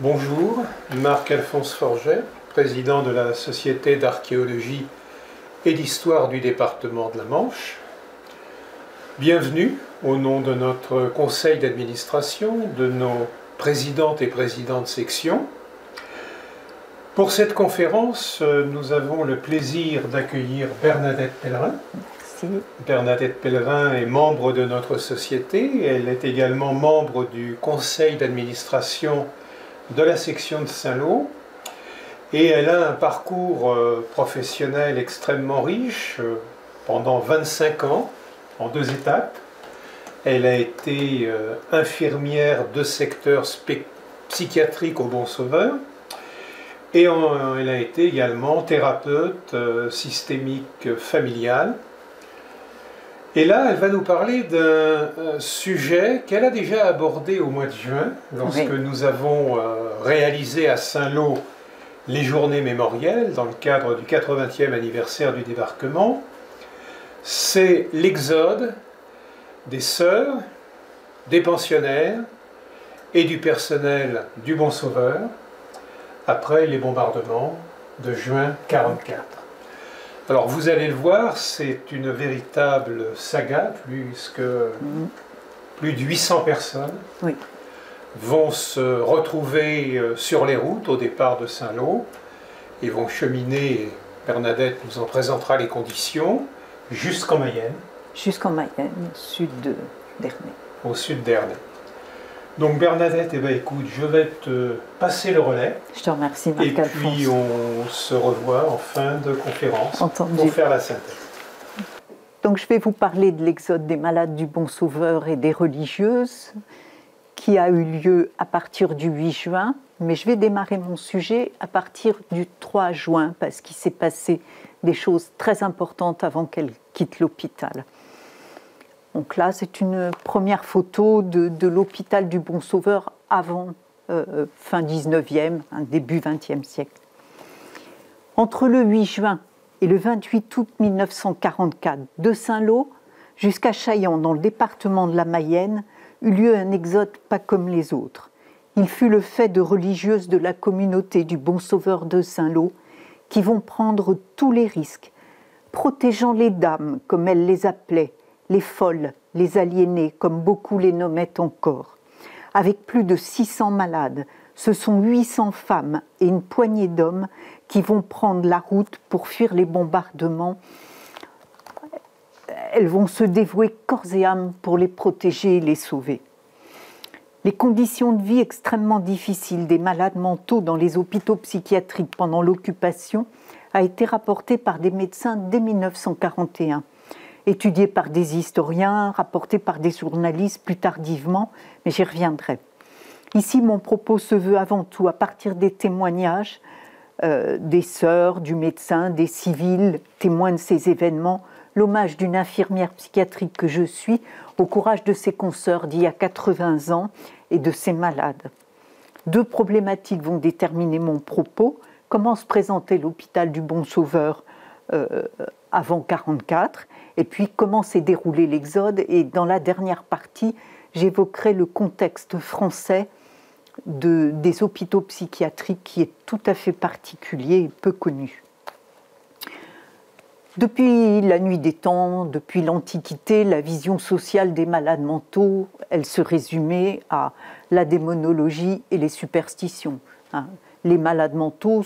Bonjour, Marc-Alphonse Forget, président de la Société d'archéologie et d'histoire du département de la Manche. Bienvenue au nom de notre conseil d'administration, de nos présidentes et présidents de section. Pour cette conférence, nous avons le plaisir d'accueillir Bernadette Pellerin. Merci. Bernadette Pellerin est membre de notre société. Elle est également membre du conseil d'administration de la section de Saint-Lô. Et elle a un parcours professionnel extrêmement riche pendant 25 ans, en 2 étapes. Elle a été infirmière de secteur psychiatrique au Bon-Sauveur. Et elle a été également thérapeute systémique familiale. Et là, elle va nous parler d'un sujet qu'elle a déjà abordé au mois de juin, lorsque nous avons réalisé à Saint-Lô les journées mémorielles dans le cadre du 80e anniversaire du débarquement. C'est l'exode des sœurs, des pensionnaires et du personnel du Bon-Sauveur après les bombardements de juin 1944. Alors vous allez le voir, c'est une véritable saga, puisque plus de 800 personnes vont se retrouver sur les routes au départ de Saint-Lô et vont cheminer, Bernadette nous en présentera les conditions, jusqu'en Mayenne. Jusqu'en Mayenne, sud de Dernay. Au sud d'Ernay. Donc Bernadette, écoute, je vais te passer le relais. Je te remercie, Marc-Alphonse. Et puis on se revoit en fin de conférence Entendu. Pour faire la synthèse. Donc je vais vous parler de l'exode des malades du Bon-Sauveur et des religieuses qui a eu lieu à partir du 8 juin, mais je vais démarrer mon sujet à partir du 3 juin parce qu'il s'est passé des choses très importantes avant qu'elle quitte l'hôpital. Donc là, c'est une première photo de l'hôpital du Bon-Sauveur avant fin 19e, début 20e siècle. Entre le 8 juin et le 28 août 1944, de Saint-Lô jusqu'à Chaillan, dans le département de la Mayenne, eut lieu un exode pas comme les autres. Il fut le fait de religieuses de la communauté du Bon-Sauveur de Saint-Lô qui vont prendre tous les risques, protégeant les dames, comme elles les appelaient, les folles, les aliénées, comme beaucoup les nommaient encore. Avec plus de 600 malades, ce sont 800 femmes et une poignée d'hommes qui vont prendre la route pour fuir les bombardements. Elles vont se dévouer corps et âme pour les protéger et les sauver. Les conditions de vie extrêmement difficiles des malades mentaux dans les hôpitaux psychiatriques pendant l'occupation a été rapportée par des médecins dès 1941. Étudié par des historiens, rapporté par des journalistes plus tardivement, mais j'y reviendrai. Ici, mon propos se veut avant tout à partir des témoignages des sœurs, du médecin, des civils, témoins de ces événements, l'hommage d'une infirmière psychiatrique que je suis au courage de ses consoeurs d'il y a 80 ans et de ses malades. 2 problématiques vont déterminer mon propos. Comment se présentait l'hôpital du Bon-Sauveur avant 1944, et puis comment s'est déroulé l'exode. Et dans la dernière partie, j'évoquerai le contexte français des hôpitaux psychiatriques qui est tout à fait particulier et peu connu. Depuis la nuit des temps, depuis l'Antiquité, la vision sociale des malades mentaux, elle se résumait à la démonologie et les superstitions. Les malades mentaux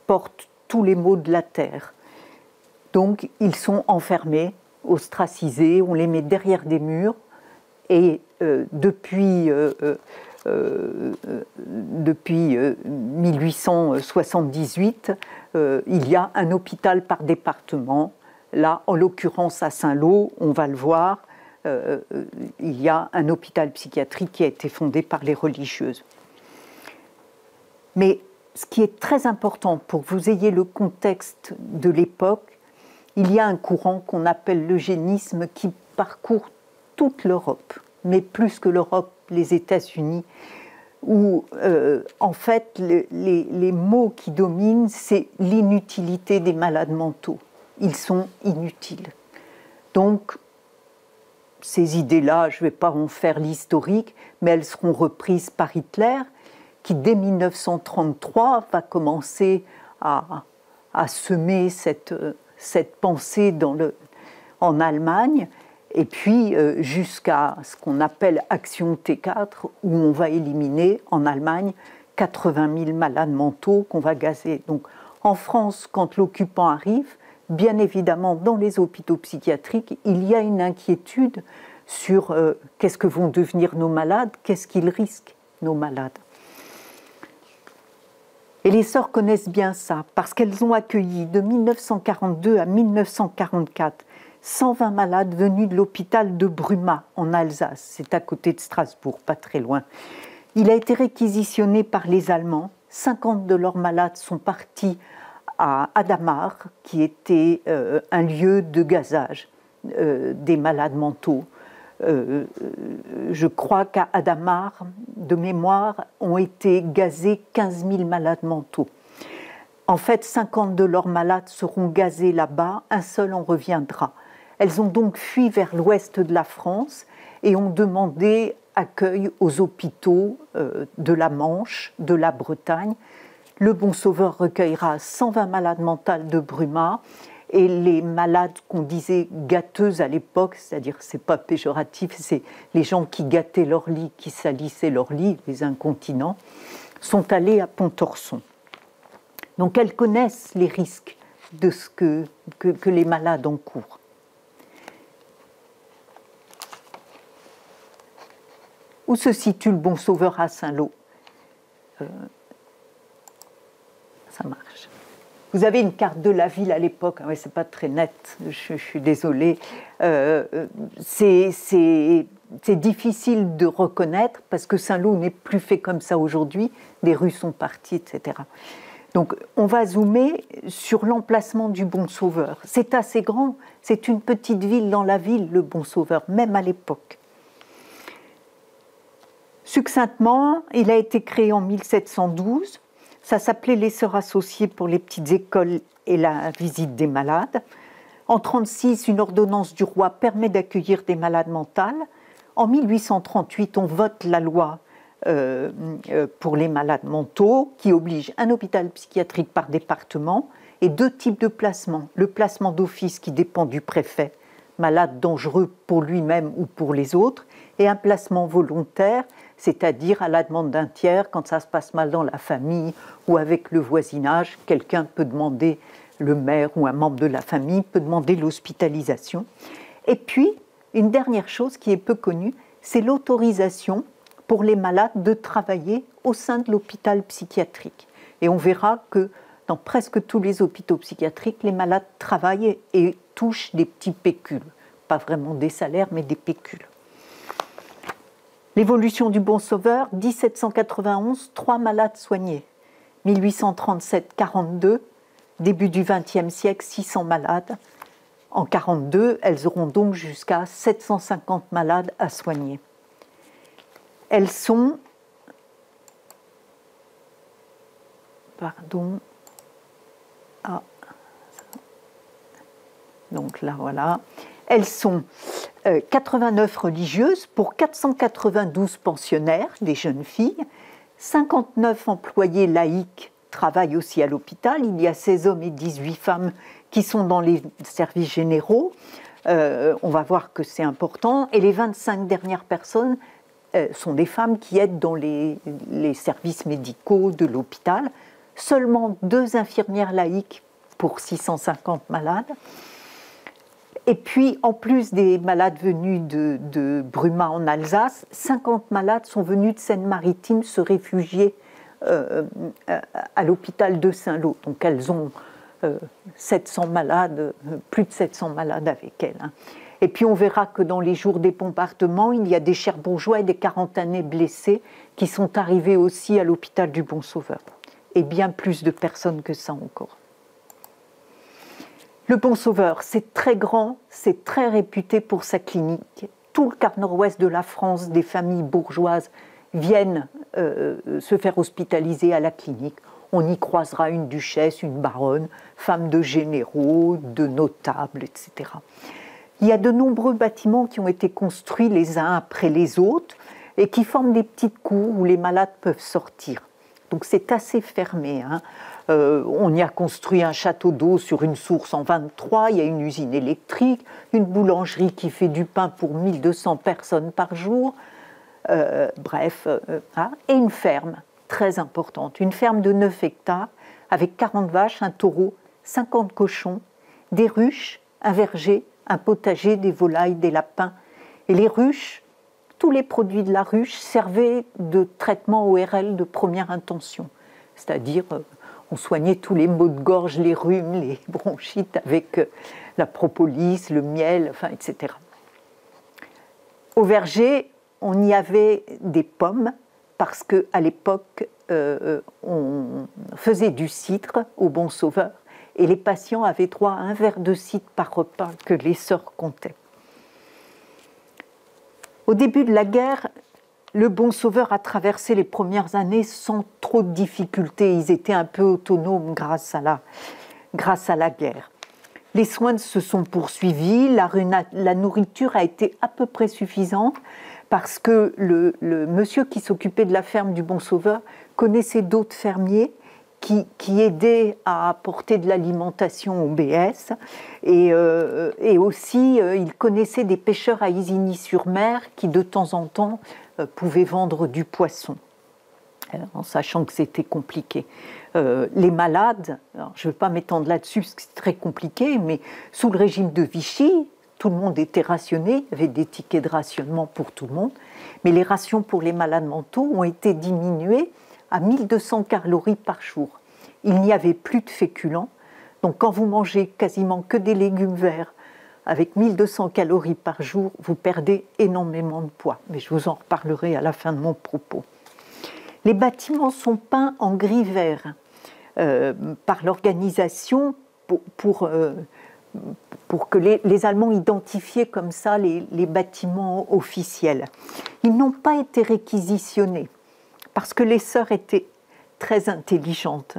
portent tous les maux de la terre. Donc, ils sont enfermés, ostracisés, on les met derrière des murs. Et depuis 1878, il y a un hôpital par département. Là, en l'occurrence à Saint-Lô, on va le voir, il y a un hôpital psychiatrique qui a été fondé par les religieuses. Mais ce qui est très important pour que vous ayez le contexte de l'époque, il y a un courant qu'on appelle l'eugénisme qui parcourt toute l'Europe, mais plus que l'Europe, les États-Unis, où en fait les mots qui dominent, c'est l'inutilité des malades mentaux. Ils sont inutiles. Donc, ces idées-là, je ne vais pas en faire l'historique, mais elles seront reprises par Hitler, qui dès 1933 va commencer à semer cette pensée en Allemagne, et puis jusqu'à ce qu'on appelle Action T4, où on va éliminer en Allemagne 80 000 malades mentaux qu'on va gazer. Donc en France, quand l'occupant arrive, bien évidemment, dans les hôpitaux psychiatriques, il y a une inquiétude sur qu'est-ce que vont devenir nos malades, qu'est-ce qu'ils risquent, nos malades. Et les sœurs connaissent bien ça, parce qu'elles ont accueilli de 1942 à 1944 120 malades venus de l'hôpital de Bruma, en Alsace. C'est à côté de Strasbourg, pas très loin. Il a été réquisitionné par les Allemands. 50 de leurs malades sont partis à Adamar, qui était un lieu de gazage des malades mentaux. Je crois qu'à Adamar, de mémoire, ont été gazés 15 000 malades mentaux. En fait, 50 de leurs malades seront gazés là-bas, un seul en reviendra. Elles ont donc fui vers l'ouest de la France et ont demandé accueil aux hôpitaux de la Manche, de la Bretagne. Le Bon Sauveur recueillera 120 malades mentales de Bruma, et les malades qu'on disait gâteuses à l'époque, c'est-à-dire c'est pas péjoratif, c'est les gens qui gâtaient leur lit, qui salissaient leur lit, les incontinents, sont allés à Pontorson. Donc elles connaissent les risques de ce que les malades encourent. Où se situe le Bon Sauveur à Saint-Lô? Ça marche. Vous avez une carte de la ville à l'époque, hein, c'est pas très net, je suis désolée. C'est difficile de reconnaître parce que Saint-Lô n'est plus fait comme ça aujourd'hui, des rues sont parties, etc. Donc on va zoomer sur l'emplacement du Bon Sauveur. C'est assez grand, c'est une petite ville dans la ville, le Bon Sauveur, même à l'époque. Succinctement, il a été créé en 1712. Ça s'appelait les Sœurs associées pour les petites écoles et la visite des malades. En 1936, une ordonnance du roi permet d'accueillir des malades mentales. En 1838, on vote la loi pour les malades mentaux qui oblige un hôpital psychiatrique par département et 2 types de placements. Le placement d'office qui dépend du préfet, malade dangereux pour lui-même ou pour les autres, et un placement volontaire, c'est-à-dire à la demande d'un tiers, quand ça se passe mal dans la famille ou avec le voisinage, quelqu'un peut demander, le maire ou un membre de la famille peut demander l'hospitalisation. Et puis, une dernière chose qui est peu connue, c'est l'autorisation pour les malades de travailler au sein de l'hôpital psychiatrique. Et on verra que dans presque tous les hôpitaux psychiatriques, les malades travaillent et touchent des petits pécules. Pas vraiment des salaires, mais des pécules. L'évolution du Bon Sauveur, 1791, 3 malades soignés. 1837, 42. Début du XXe siècle, 600 malades. En 42, elles auront donc jusqu'à 750 malades à soigner. Elles sont... Pardon. Ah. Donc là, voilà. Elles sont 89 religieuses pour 492 pensionnaires, des jeunes filles. 59 employés laïcs travaillent aussi à l'hôpital. Il y a 16 hommes et 18 femmes qui sont dans les services généraux. On va voir que c'est important. Et les 25 dernières personnes sont des femmes qui aident dans les services médicaux de l'hôpital. Seulement 2 infirmières laïques pour 650 malades. Et puis, en plus des malades venus de Bruma en Alsace, 50 malades sont venus de Seine-Maritime se réfugier à l'hôpital de Saint-Lô. Donc elles ont 700 malades, plus de 700 malades avec elles. Et puis on verra que dans les jours des bombardements, il y a des Cherbourgeois et des Quarantanais blessés qui sont arrivés aussi à l'hôpital du Bon Sauveur. Et bien plus de personnes que ça encore. Le Bon Sauveur, c'est très grand, c'est très réputé pour sa clinique. Tout le quart nord-ouest de la France, des familles bourgeoises viennent se faire hospitaliser à la clinique. On y croisera une duchesse, une baronne, femmes de généraux, de notables, etc. Il y a de nombreux bâtiments qui ont été construits les uns après les autres et qui forment des petites cours où les malades peuvent sortir. donc c'est assez fermé. Hein. On y a construit un château d'eau sur une source en 23, il y a une usine électrique, une boulangerie qui fait du pain pour 1200 personnes par jour, bref, et une ferme très importante, une ferme de 9 hectares avec 40 vaches, un taureau, 50 cochons, des ruches, un verger, un potager, des volailles, des lapins. Et les ruches, tous les produits de la ruche servaient de traitement ORL de première intention, c'est-à-dire on soignait tous les maux de gorge, les rhumes, les bronchites avec la propolis, le miel, enfin, etc. Au verger, on y avait des pommes parce qu'à l'époque, on faisait du cidre au Bon Sauveur et les patients avaient droit à un verre de cidre par repas que les sœurs comptaient. Au début de la guerre, le Bon Sauveur a traversé les premières années sans trop de difficultés. Ils étaient un peu autonomes grâce à la guerre. Les soins se sont poursuivis, la nourriture a été à peu près suffisante parce que le monsieur qui s'occupait de la ferme du Bon Sauveur connaissait d'autres fermiers qui aidaient à apporter de l'alimentation au BS et aussi il connaissait des pêcheurs à Isigny-sur-Mer qui de temps en temps pouvaient vendre du poisson, en sachant que c'était compliqué. Les malades, alors je ne vais pas m'étendre là-dessus parce que c'est très compliqué, mais sous le régime de Vichy, tout le monde était rationné, il y avait des tickets de rationnement pour tout le monde, mais les rations pour les malades mentaux ont été diminuées à 1200 calories par jour. Il n'y avait plus de féculents, donc quand vous mangez quasiment que des légumes verts avec 1200 calories par jour, vous perdez énormément de poids, mais je vous en reparlerai à la fin de mon propos. Les bâtiments sont peints en gris-vert par l'organisation pour que les Allemands identifiaient comme ça les bâtiments officiels. Ils n'ont pas été réquisitionnés parce que les sœurs étaient très intelligentes.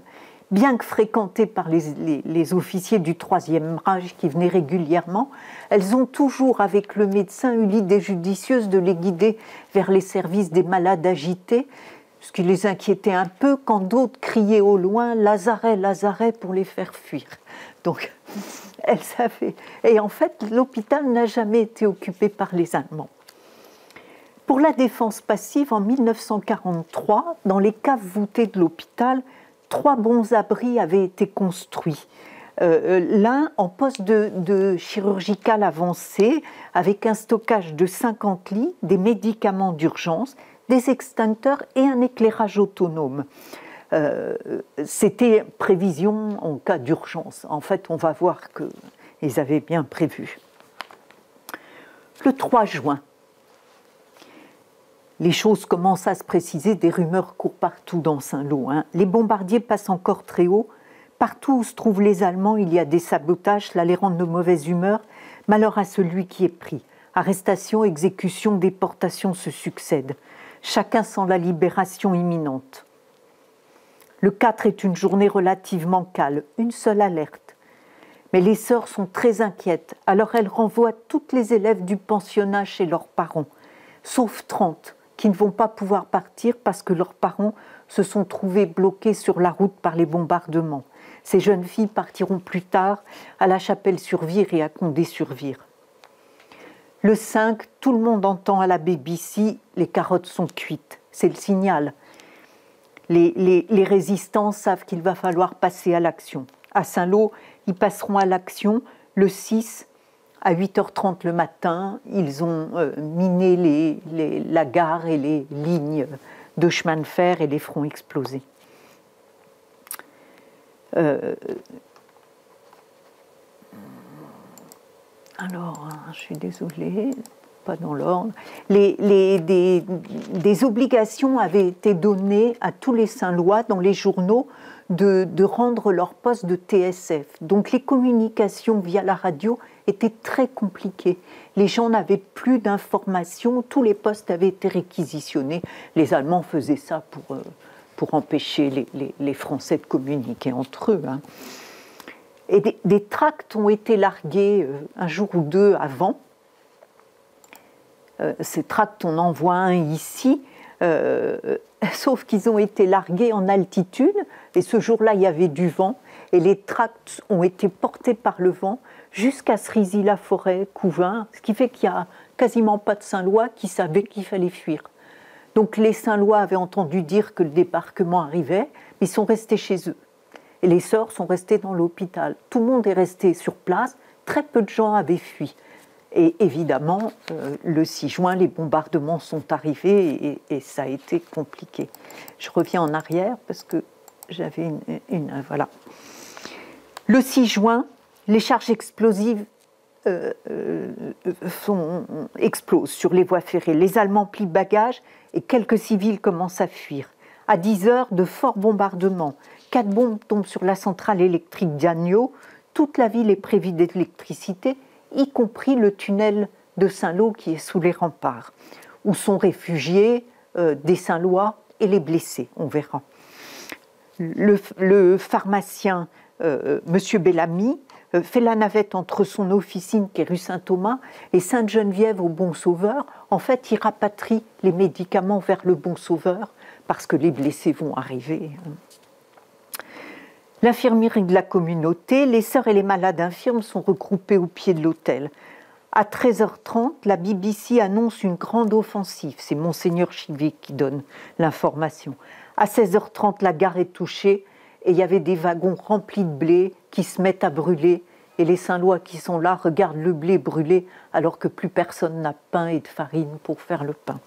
Bien que fréquentées par les officiers du Troisième Reich qui venaient régulièrement, elles ont toujours, avec le médecin, eu l'idée judicieuse de les guider vers les services des malades agités, ce qui les inquiétait un peu quand d'autres criaient au loin « Lazaret, Lazaret » pour les faire fuir. Donc, elles savaient. Et en fait, l'hôpital n'a jamais été occupé par les Allemands. Pour la défense passive, en 1943, dans les caves voûtées de l'hôpital, 3 bons abris avaient été construits. L'un en poste de chirurgical avancé, avec un stockage de 50 lits, des médicaments d'urgence, des extincteurs et un éclairage autonome. C'était prévision en cas d'urgence. En fait, on va voir qu'ils avaient bien prévu. Le 3 juin, les choses commencent à se préciser, des rumeurs courent partout dans Saint-Lô. Les bombardiers passent encore très haut. Partout où se trouvent les Allemands, il y a des sabotages, cela les rend de mauvaise humeur. Malheur à celui qui est pris. Arrestations, exécutions, déportations se succèdent. Chacun sent la libération imminente. Le 4 est une journée relativement calme, une seule alerte. Mais les sœurs sont très inquiètes, alors elles renvoient toutes les élèves du pensionnat chez leurs parents, sauf 30 qui ne vont pas pouvoir partir parce que leurs parents se sont trouvés bloqués sur la route par les bombardements. Ces jeunes filles partiront plus tard à La Chapelle-sur-Vire et à Condé-sur-Vire. Le 5, tout le monde entend à la BBC, les carottes sont cuites. C'est le signal. Les résistants savent qu'il va falloir passer à l'action. À Saint-Lô, ils passeront à l'action le 6 à 8h30 le matin. Ils ont miné la gare et les lignes de chemin de fer et les feront exploser. Alors, je suis désolée, pas dans l'ordre. Des obligations avaient été données à tous les Saint-Lois dans les journaux de rendre leur poste de TSF. Donc les communications via la radio étaient très compliquées. Les gens n'avaient plus d'informations, tous les postes avaient été réquisitionnés. Les Allemands faisaient ça pour empêcher les Français de communiquer entre eux. Et des tracts ont été largués un jour ou deux avant. Ces tracts, on en voit un ici. sauf qu'ils ont été largués en altitude, et ce jour-là, il y avait du vent, et les tracts ont été portés par le vent jusqu'à Cerisy-la-Forêt, Couvain, ce qui fait qu'il n'y a quasiment pas de Saint-Lois qui savaient qu'il fallait fuir. Donc les Saint-Lois avaient entendu dire que le débarquement arrivait, mais ils sont restés chez eux. Et les sœurs sont restées dans l'hôpital. Tout le monde est resté sur place, très peu de gens avaient fui. Et évidemment, le 6 juin, les bombardements sont arrivés et ça a été compliqué. Je reviens en arrière parce que j'avais voilà. Le 6 juin, les charges explosives explosent sur les voies ferrées. Les Allemands plient bagages et quelques civils commencent à fuir. À 10 heures, de forts bombardements. 4 bombes tombent sur la centrale électrique d'Agneau. Toute la ville est privée d'électricité, y compris le tunnel de Saint-Lô qui est sous les remparts, où sont réfugiés des Saint-Lois et les blessés, on verra. Le pharmacien Monsieur Bellamy fait la navette entre son officine qui est rue Saint-Thomas et Sainte-Geneviève au Bon-Sauveur. En fait, il rapatrie les médicaments vers le Bon-Sauveur parce que les blessés vont arriver. L'infirmerie de la communauté, les sœurs et les malades infirmes sont regroupés au pied de l'autel. À 13h30, la BBC annonce une grande offensive. C'est Monseigneur Chivier qui donne l'information. À 16h30, la gare est touchée et il y avait des wagons remplis de blé qui se mettent à brûler. Et les Saint-Lois qui sont là regardent le blé brûler alors que plus personne n'a pain et de farine pour faire le pain.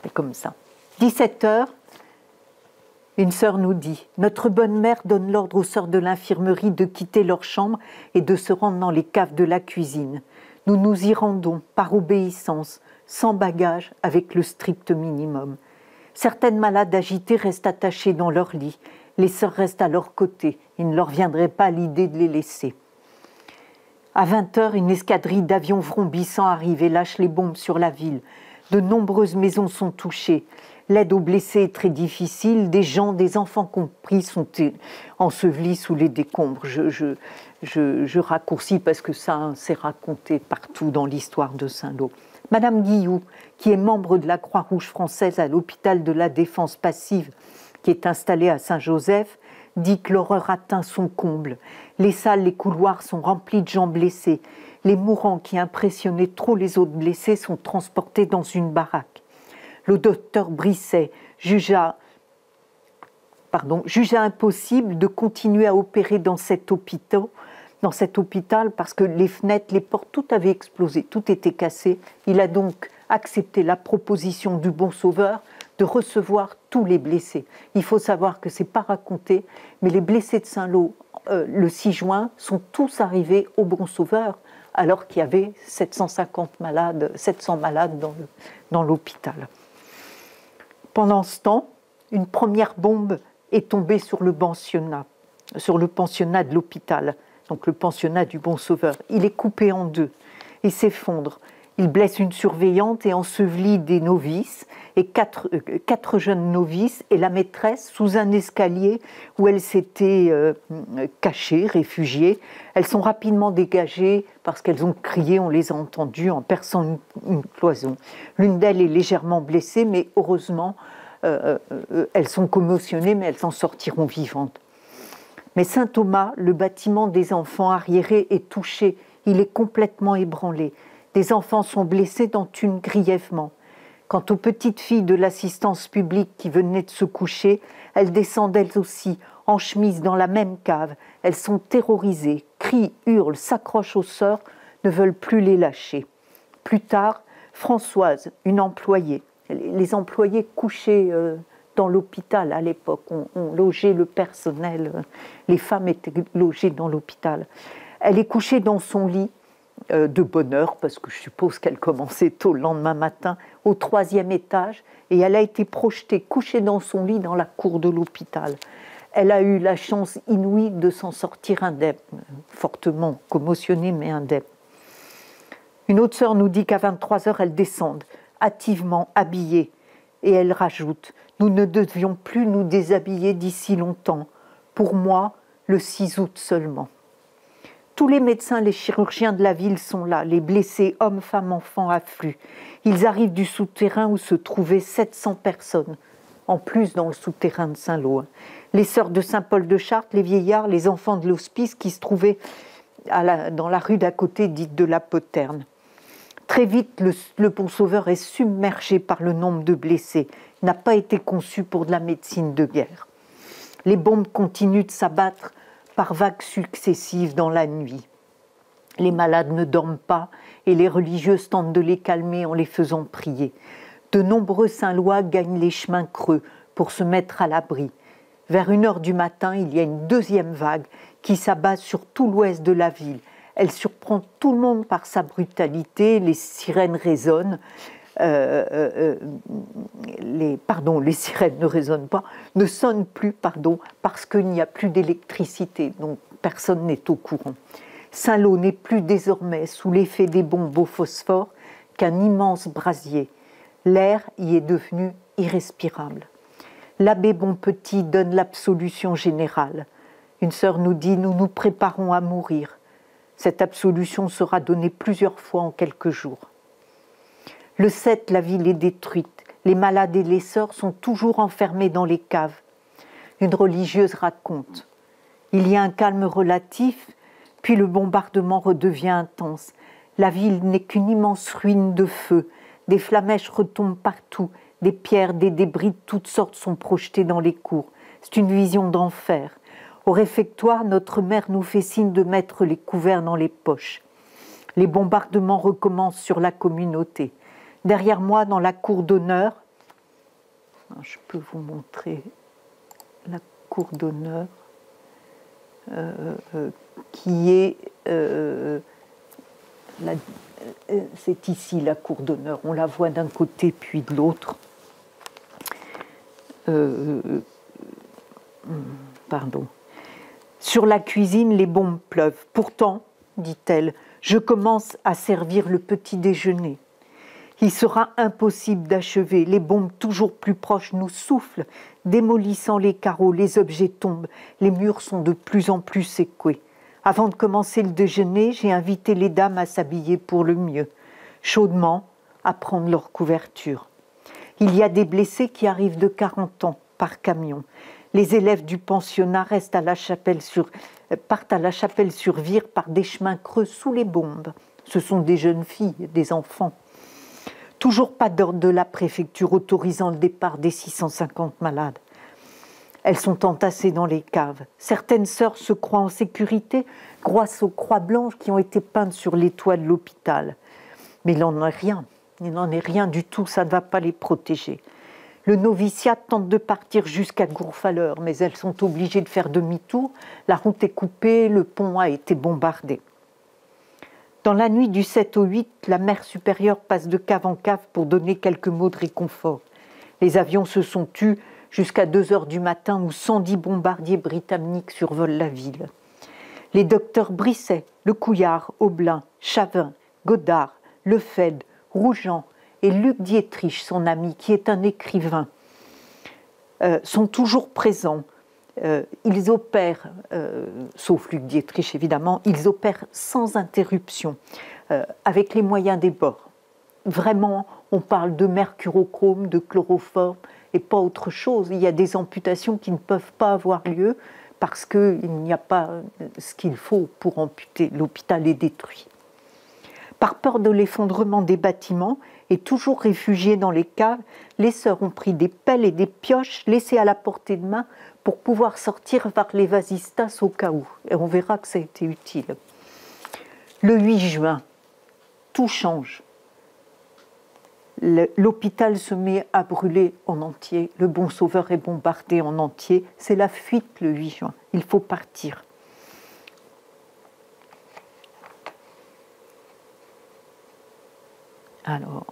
C'est comme ça. 17h, une sœur nous dit « Notre bonne mère donne l'ordre aux sœurs de l'infirmerie de quitter leur chambre et de se rendre dans les caves de la cuisine. Nous nous y rendons par obéissance, sans bagage, avec le strict minimum. Certaines malades agitées restent attachées dans leur lit. Les sœurs restent à leur côté. Il ne leur viendrait pas l'idée de les laisser. » À 20h, une escadrille d'avions vrombissants arrive et lâche les bombes sur la ville. De nombreuses maisons sont touchées. L'aide aux blessés est très difficile. Des gens, des enfants compris, sont ensevelis sous les décombres. Je raccourcis parce que ça s'est raconté partout dans l'histoire de Saint-Lô. Madame Guilloux, qui est membre de la Croix-Rouge française à l'hôpital de la Défense passive, qui est installé à Saint-Joseph, dit que l'horreur atteint son comble. Les salles, les couloirs sont remplis de gens blessés. Les mourants qui impressionnaient trop les autres blessés sont transportés dans une baraque. Le docteur Brisset jugea impossible de continuer à opérer dans cet hôpital parce que les fenêtres, les portes, tout avait explosé, tout était cassé. Il a donc accepté la proposition du Bon Sauveur de recevoir tous les blessés. Il faut savoir que ce n'est pas raconté, mais les blessés de Saint-Lô, le 6 juin, sont tous arrivés au Bon Sauveur, alors qu'il y avait 700 malades dans l'hôpital. Pendant ce temps, une première bombe est tombée sur le pensionnat de l'hôpital, donc le pensionnat du Bon Sauveur. Il est coupé en deux et s'effondre. Il blesse une surveillante et ensevelit des novices, et quatre jeunes novices, et la maîtresse sous un escalier où elles s'étaient cachées, réfugiées. Elles sont rapidement dégagées parce qu'elles ont crié, on les a entendues en perçant une cloison. L'une d'elles est légèrement blessée, mais heureusement, elles sont commotionnées, mais elles s'en sortiront vivantes. Mais Saint-Thomas, le bâtiment des enfants arriérés, est touché. Il est complètement ébranlé. Des enfants sont blessés, dont une grièvement. Quant aux petites filles de l'assistance publique qui venaient de se coucher, elles descendent elles aussi, en chemise dans la même cave. Elles sont terrorisées, crient, hurlent, s'accrochent aux sœurs, ne veulent plus les lâcher. Plus tard, Françoise, une employée, les employés couchaient dans l'hôpital à l'époque, on logeait le personnel, les femmes étaient logées dans l'hôpital. Elle est couchée dans son lit, de bonne heure, parce que je suppose qu'elle commençait tôt le lendemain matin, au 3e étage, et elle a été projetée, couchée dans son lit dans la cour de l'hôpital. Elle a eu la chance inouïe de s'en sortir indemne, fortement commotionnée mais indemne. Une autre sœur nous dit qu'à 23h, elles descendent, hâtivement habillées, et elle rajoute « Nous ne devions plus nous déshabiller d'ici longtemps, pour moi, le 6 août seulement ». Tous les médecins, les chirurgiens de la ville sont là. Les blessés, hommes, femmes, enfants, affluent. Ils arrivent du souterrain où se trouvaient 700 personnes, en plus dans le souterrain de Saint-Lô. Les sœurs de Saint-Paul-de-Chartres, les vieillards, les enfants de l'hospice qui se trouvaient dans la rue d'à côté, dite de la Poterne. Très vite, le Bon Sauveur est submergé par le nombre de blessés. Il n'a pas été conçu pour de la médecine de guerre. Les bombes continuent de s'abattre par vagues successives dans la nuit. Les malades ne dorment pas et les religieuses tentent de les calmer en les faisant prier. De nombreux Saint-Lois gagnent les chemins creux pour se mettre à l'abri. Vers 1h du matin, il y a une deuxième vague qui s'abat sur tout l'ouest de la ville. Elle surprend tout le monde par sa brutalité, les sirènes résonnent. Les sirènes ne résonnent pas, ne sonnent plus, parce qu'il n'y a plus d'électricité, donc personne n'est au courant. Saint-Lô n'est plus désormais sous l'effet des bombes au phosphore qu'un immense brasier. L'air y est devenu irrespirable. L'abbé Bonpetit donne l'absolution générale. Une sœur nous dit « Nous nous préparons à mourir ». Cette absolution sera donnée plusieurs fois en quelques jours. Le 7, la ville est détruite. Les malades et les sœurs sont toujours enfermés dans les caves. Une religieuse raconte. Il y a un calme relatif, puis le bombardement redevient intense. La ville n'est qu'une immense ruine de feu. Des flamèches retombent partout. Des pierres, des débris de toutes sortes sont projetés dans les cours. C'est une vision d'enfer. Au réfectoire, notre mère nous fait signe de mettre les couverts dans les poches. Les bombardements recommencent sur la communauté. Derrière moi, dans la cour d'honneur, je peux vous montrer la cour d'honneur, qui est... c'est ici la cour d'honneur. On la voit d'un côté puis de l'autre. Pardon. Sur la cuisine, les bombes pleuvent. Pourtant, dit-elle, je commence à servir le petit déjeuner. Il sera impossible d'achever. Les bombes toujours plus proches nous soufflent, démolissant les carreaux, les objets tombent, les murs sont de plus en plus secoués. Avant de commencer le déjeuner, j'ai invité les dames à s'habiller pour le mieux, chaudement à prendre leur couverture. Il y a des blessés qui arrivent de 40 ans par camion. Les élèves du pensionnat partent à la Chapelle-sur-Vire par des chemins creux sous les bombes. Ce sont des jeunes filles, des enfants. Toujours pas d'ordre de la préfecture autorisant le départ des 650 malades. Elles sont entassées dans les caves. Certaines sœurs se croient en sécurité grâce aux croix blanches qui ont été peintes sur les toits de l'hôpital. Mais il n'en est rien. Il n'en est rien du tout, ça ne va pas les protéger. Le noviciat tente de partir jusqu'à Gourfaleur, mais elles sont obligées de faire demi-tour. La route est coupée, le pont a été bombardé. Dans la nuit du 7 au 8, la mère supérieure passe de cave en cave pour donner quelques mots de réconfort. Les avions se sont tus jusqu'à 2h du matin où 110 bombardiers britanniques survolent la ville. Les docteurs Brisset, Lecouillard, Aublin, Chavin, Godard, Lefebvre, Rougeant et Luc Dietrich, son ami, qui est un écrivain, sont toujours présents. Ils opèrent, sauf Luc Dietrich évidemment, ils opèrent sans interruption, avec les moyens des bords. Vraiment, on parle de mercurochrome, de chloroforme et pas autre chose. Il y a des amputations qui ne peuvent pas avoir lieu parce qu'il n'y a pas ce qu'il faut pour amputer. L'hôpital est détruit. Par peur de l'effondrement des bâtiments et toujours réfugiés dans les caves, les sœurs ont pris des pelles et des pioches laissées à la portée de main pour pouvoir sortir vers les vasistas au cas où. Et on verra que ça a été utile. Le 8 juin, tout change. L'hôpital se met à brûler en entier. Le Bon Sauveur est bombardé en entier. C'est la fuite le 8 juin. Il faut partir. Alors,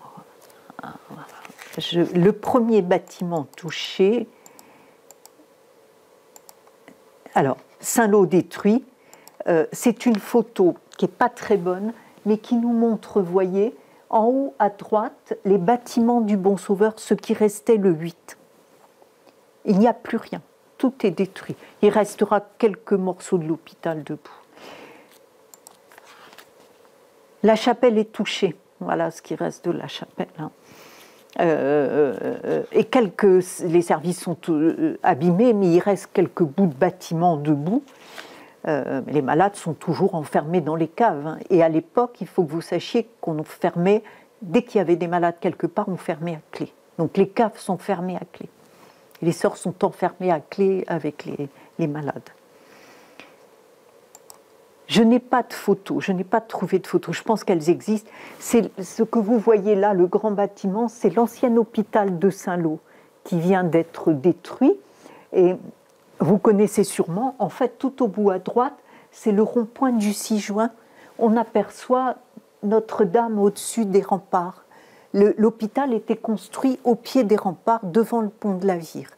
le premier bâtiment touché, alors Saint-Lô détruit, c'est une photo qui n'est pas très bonne, mais qui nous montre, voyez, en haut à droite, les bâtiments du Bon Sauveur, ce qui restait le 8. Il n'y a plus rien, tout est détruit. Il restera quelques morceaux de l'hôpital debout. La chapelle est touchée. Voilà ce qui reste de la chapelle. Hein. Et les services sont abîmés, mais il reste quelques bouts de bâtiments debout. Les malades sont toujours enfermés dans les caves. Hein. Et à l'époque, il faut que vous sachiez qu'on fermait, dès qu'il y avait des malades quelque part, on fermait à clé. Donc les caves sont fermées à clé. Et les sœurs sont enfermées à clé avec les malades. Je n'ai pas de photos, je n'ai pas trouvé de photos, je pense qu'elles existent. C'est ce que vous voyez là, le grand bâtiment, c'est l'ancien hôpital de Saint-Lô qui vient d'être détruit. Et vous connaissez sûrement, en fait, tout au bout à droite, c'est le rond-point du 6 juin. On aperçoit Notre-Dame au-dessus des remparts. L'hôpital était construit au pied des remparts, devant le pont de la Vire,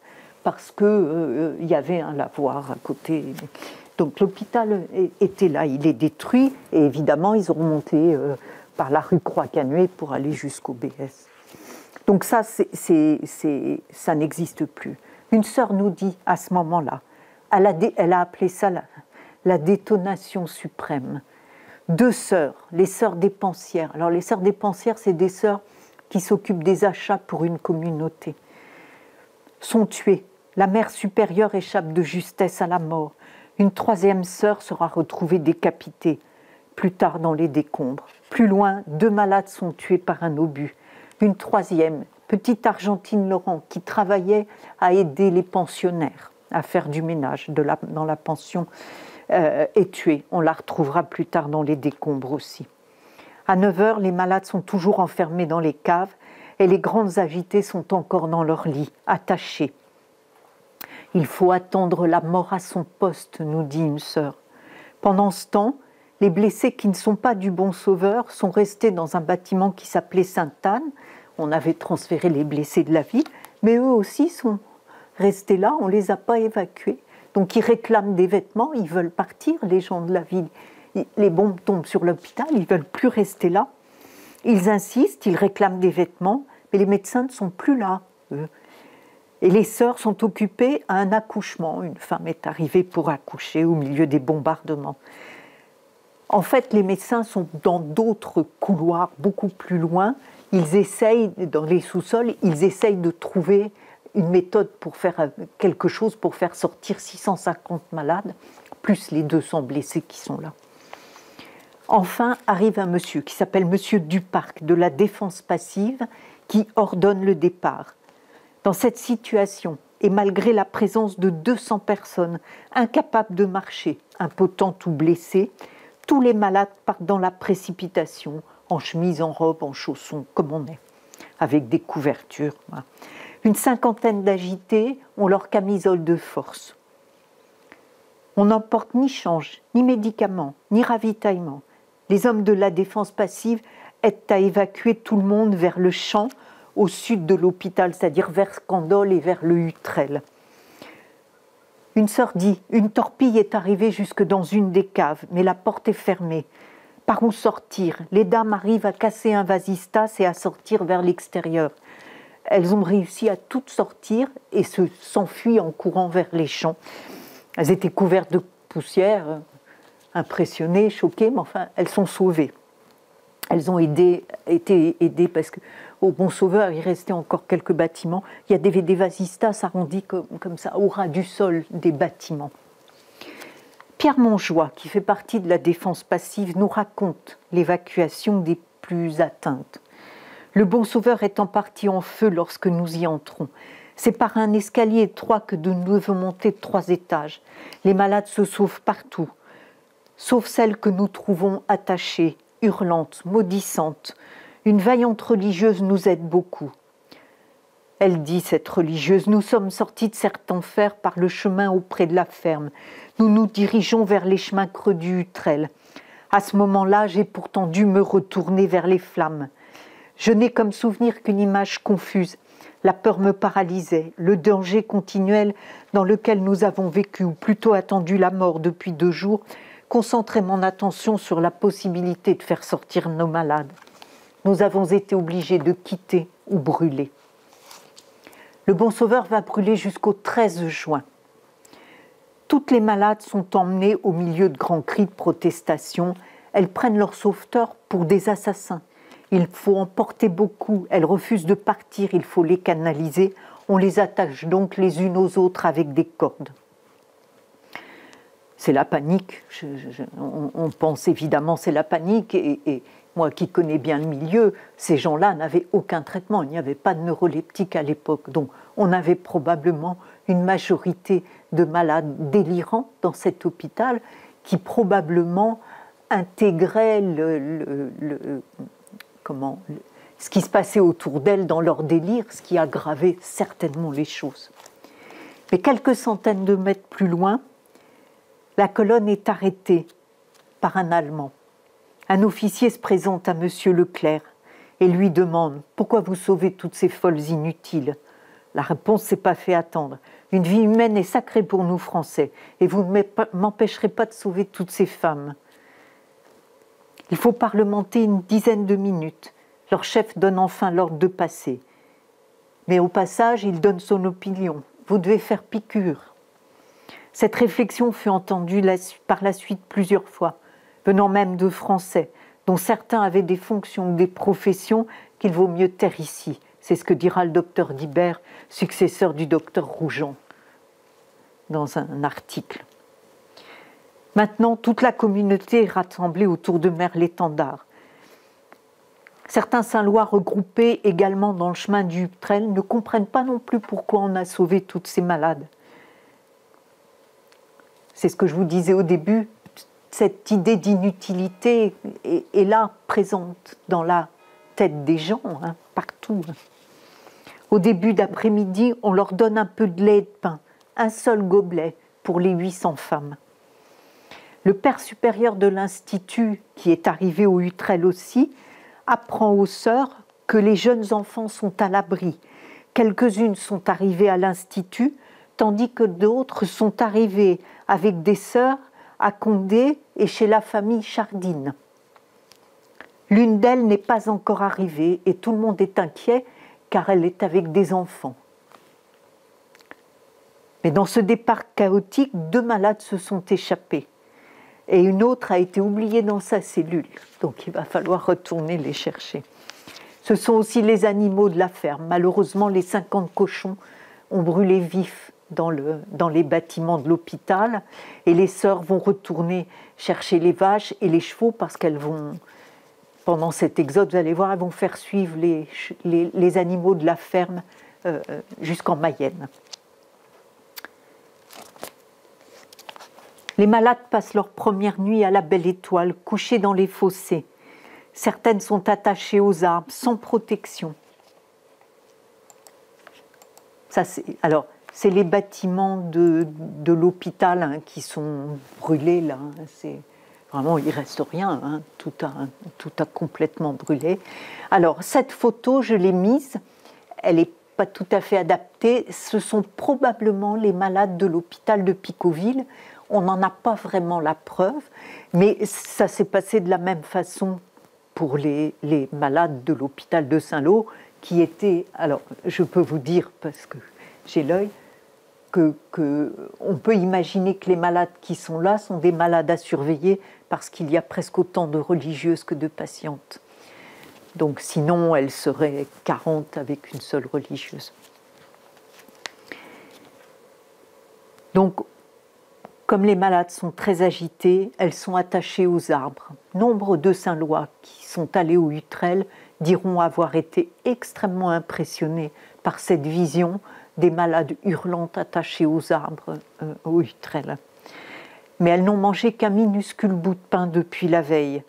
parce qu'il y avait un lavoir à côté. Donc l'hôpital était là, il est détruit, et évidemment ils ont remonté par la rue Croix-Canuet pour aller jusqu'au BS. Donc ça n'existe plus. Une sœur nous dit à ce moment-là, elle a appelé ça la détonation suprême. 2 sœurs, les sœurs dépensières. Alors les sœurs dépensières, c'est des sœurs qui s'occupent des achats pour une communauté, sont tuées. La mère supérieure échappe de justesse à la mort. Une 3e sœur sera retrouvée décapitée, plus tard dans les décombres. Plus loin, 2 malades sont tués par un obus. Une 3e, petite Argentine Laurent, qui travaillait à aider les pensionnaires à faire du ménage dans la pension, est tuée. On la retrouvera plus tard dans les décombres aussi. À 9h, les malades sont toujours enfermés dans les caves et les grandes agitées sont encore dans leur lit, attachées. Il faut attendre la mort à son poste, nous dit une sœur. Pendant ce temps, les blessés qui ne sont pas du Bon Sauveur sont restés dans un bâtiment qui s'appelait Sainte-Anne. On avait transféré les blessés de la ville, mais eux aussi sont restés là, on ne les a pas évacués. Donc ils réclament des vêtements, ils veulent partir, les gens de la ville. Les bombes tombent sur l'hôpital, ils ne veulent plus rester là. Ils insistent, ils réclament des vêtements, mais les médecins ne sont plus là, eux. Et les sœurs sont occupées à un accouchement. Une femme est arrivée pour accoucher au milieu des bombardements. En fait, les médecins sont dans d'autres couloirs, beaucoup plus loin. Ils essayent, dans les sous-sols, ils essayent de trouver une méthode pour faire quelque chose, pour faire sortir 650 malades, plus les 200 blessés qui sont là. Enfin, arrive un monsieur qui s'appelle Monsieur Duparc, de la défense passive, qui ordonne le départ. Dans cette situation, et malgré la présence de 200 personnes incapables de marcher, impotents ou blessés, tous les malades partent dans la précipitation, en chemise, en robe, en chaussons, comme on est, avec des couvertures. Une 50aine d'agités ont leur camisole de force. On n'emporte ni change, ni médicaments, ni ravitaillement. Les hommes de la défense passive aident à évacuer tout le monde vers le champ, au sud de l'hôpital, c'est-à-dire vers Candolle et vers le Hutrel. Une sœur dit, une torpille est arrivée jusque dans une des caves, mais la porte est fermée. Par où sortir? Les dames arrivent à casser un vasistas et à sortir vers l'extérieur. Elles ont réussi à toutes sortir et s'enfuient en courant vers les champs. Elles étaient couvertes de poussière, impressionnées, choquées, mais enfin, elles sont sauvées. Elles ont été aidées parce qu'au Bon Sauveur, il restait encore quelques bâtiments. Il y a des vasistas arrondis comme ça, au ras du sol des bâtiments. Pierre Montjoie, qui fait partie de la défense passive, nous raconte l'évacuation des plus atteintes. Le Bon Sauveur est en partie en feu lorsque nous y entrons. C'est par un escalier étroit que nous devons monter de 3 étages. Les malades se sauvent partout, sauf celles que nous trouvons attachées, hurlantes, maudissantes. Une vaillante religieuse nous aide beaucoup. Elle dit, cette religieuse, nous sommes sortis de cet enfer par le chemin auprès de la ferme. Nous nous dirigeons vers les chemins creux du Hutrel. À ce moment-là, j'ai pourtant dû me retourner vers les flammes. Je n'ai comme souvenir qu'une image confuse. La peur me paralysait, le danger continuel dans lequel nous avons vécu, ou plutôt attendu la mort depuis 2 jours, concentrait mon attention sur la possibilité de faire sortir nos malades. Nous avons été obligés de quitter ou brûler. Le Bon Sauveur va brûler jusqu'au 13 juin. Toutes les malades sont emmenées au milieu de grands cris de protestation. elles prennent leurs sauveteurs pour des assassins. Il faut en porter beaucoup, elles refusent de partir, il faut les canaliser. On les attache donc les unes aux autres avec des cordes. C'est la panique, on pense évidemment c'est la panique, et moi qui connais bien le milieu, ces gens-là n'avaient aucun traitement, il n'y avait pas de neuroleptique à l'époque, donc on avait probablement une majorité de malades délirants dans cet hôpital qui probablement intégraient ce qui se passait autour d'elles dans leur délire, ce qui aggravait certainement les choses. Mais quelques centaines de mètres plus loin, la colonne est arrêtée par un Allemand. Un officier se présente à M. Leclerc et lui demande « Pourquoi vous sauvez toutes ces folles inutiles ?» La réponse ne s'est pas fait attendre. « Une vie humaine est sacrée pour nous Français et vous ne m'empêcherez pas de sauver toutes ces femmes. » Il faut parlementer une dizaine de minutes. Leur chef donne enfin l'ordre de passer. Mais au passage, il donne son opinion. « Vous devez faire piqûre. » Cette réflexion fut entendue par la suite plusieurs fois, venant même de Français, dont certains avaient des fonctions ou des professions qu'il vaut mieux taire ici. C'est ce que dira le docteur Dibert, successeur du docteur Roujon, dans un article. Maintenant, toute la communauté est rassemblée autour de Mère l'Étendard. Certains Saint-Lois regroupés également dans le chemin du Hutrel ne comprennent pas non plus pourquoi on a sauvé toutes ces malades. C'est ce que je vous disais au début, cette idée d'inutilité est là, présente dans la tête des gens, partout. Au début d'après-midi, on leur donne un peu de lait et de pain, un seul gobelet pour les 800 femmes. Le père supérieur de l'Institut, qui est arrivé au Hutrel aussi, apprend aux sœurs que les jeunes enfants sont à l'abri. Quelques-unes sont arrivées à l'Institut, tandis que d'autres sont arrivées avec des sœurs à Condé et chez la famille Chardine. L'une d'elles n'est pas encore arrivée et tout le monde est inquiet car elle est avec des enfants. Mais dans ce départ chaotique, 2 malades se sont échappés et une autre a été oubliée dans sa cellule, donc il va falloir retourner les chercher. Ce sont aussi les animaux de la ferme. Malheureusement, les 50 cochons ont brûlé vifs dans les bâtiments de l'hôpital et les sœurs vont retourner chercher les vaches et les chevaux parce qu'elles vont, pendant cet exode, vous allez voir, elles vont faire suivre les animaux de la ferme jusqu'en Mayenne. Les malades passent leur première nuit à la Belle Étoile, couchées dans les fossés. Certaines sont attachées aux arbres, sans protection. Alors, c'est les bâtiments de l'hôpital qui sont brûlés là. Vraiment, il ne reste rien. Tout a complètement brûlé. Alors, cette photo, je l'ai mise. Elle n'est pas tout à fait adaptée. Ce sont probablement les malades de l'hôpital de Picauville. On n'en a pas vraiment la preuve, mais ça s'est passé de la même façon pour les malades de l'hôpital de Saint-Lô, qui étaient... Alors, je peux vous dire, parce que j'ai l'œil, qu'on peut imaginer que les malades qui sont là sont des malades à surveiller parce qu'il y a presque autant de religieuses que de patientes. Donc sinon, elles seraient 40 avec une seule religieuse. Donc, comme les malades sont très agités, elles sont attachées aux arbres. Nombre de Saint-Lois qui sont allés au Hutrel diront avoir été extrêmement impressionnés par cette vision des malades hurlantes attachées aux arbres au Hutrel. Mais elles n'ont mangé qu'un minuscule bout de pain depuis la veille.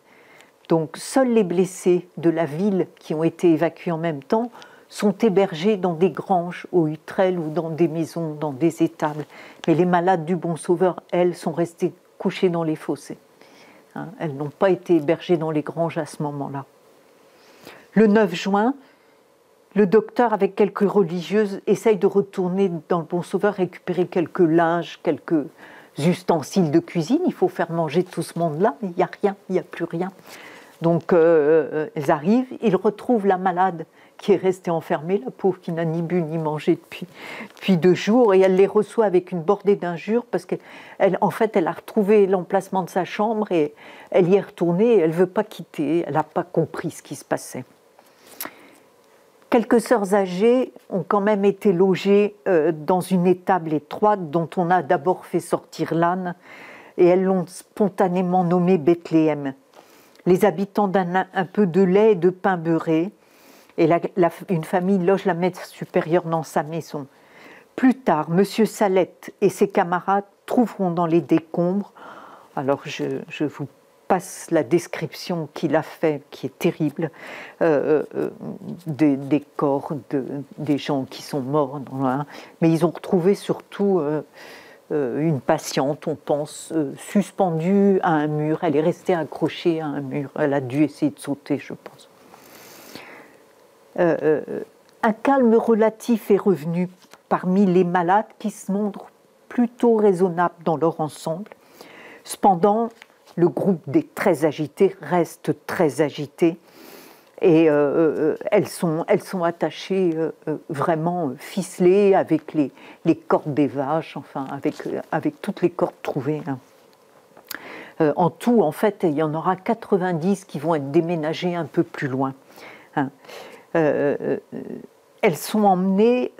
Donc seuls les blessés de la ville qui ont été évacués en même temps sont hébergés dans des granges au Hutrel ou dans des maisons, dans des étables. Mais les malades du Bon Sauveur, elles, sont restées couchées dans les fossés. Elles n'ont pas été hébergées dans les granges à ce moment-là. Le 9 juin, le docteur, avec quelques religieuses, essaye de retourner dans le Bon Sauveur, récupérer quelques linges, quelques ustensiles de cuisine. Il faut faire manger tout ce monde-là, mais il n'y a rien, il n'y a plus rien. Donc elles arrivent, ils retrouvent la malade qui est restée enfermée, la pauvre qui n'a ni bu ni mangé depuis 2 jours, et elle les reçoit avec une bordée d'injures parce qu'en fait, elle a retrouvé l'emplacement de sa chambre et elle y est retournée et elle ne veut pas quitter, elle n'a pas compris ce qui se passait. Quelques sœurs âgées ont quand même été logées dans une étable étroite dont on a d'abord fait sortir l'âne et elles l'ont spontanément nommée Bethléem. Les habitants donnent un peu de lait et de pain beurré et une famille loge la maître supérieure dans sa maison. Plus tard, M. Salette et ses camarades trouveront dans les décombres, alors je vous passe la description qu'il a fait, qui est terrible, des corps des gens qui sont morts. Mais ils ont retrouvé surtout une patiente, on pense, suspendue à un mur. Elle est restée accrochée à un mur. Elle a dû essayer de sauter, je pense. Un calme relatif est revenu parmi les malades qui se montrent plutôt raisonnables dans leur ensemble. Cependant, le groupe des très agités reste très agité et elles sont attachées vraiment ficelées avec les cordes des vaches, enfin avec toutes les cordes trouvées. En tout, en fait, il y en aura 90 qui vont être déménagées un peu plus loin. Elles sont emmenées,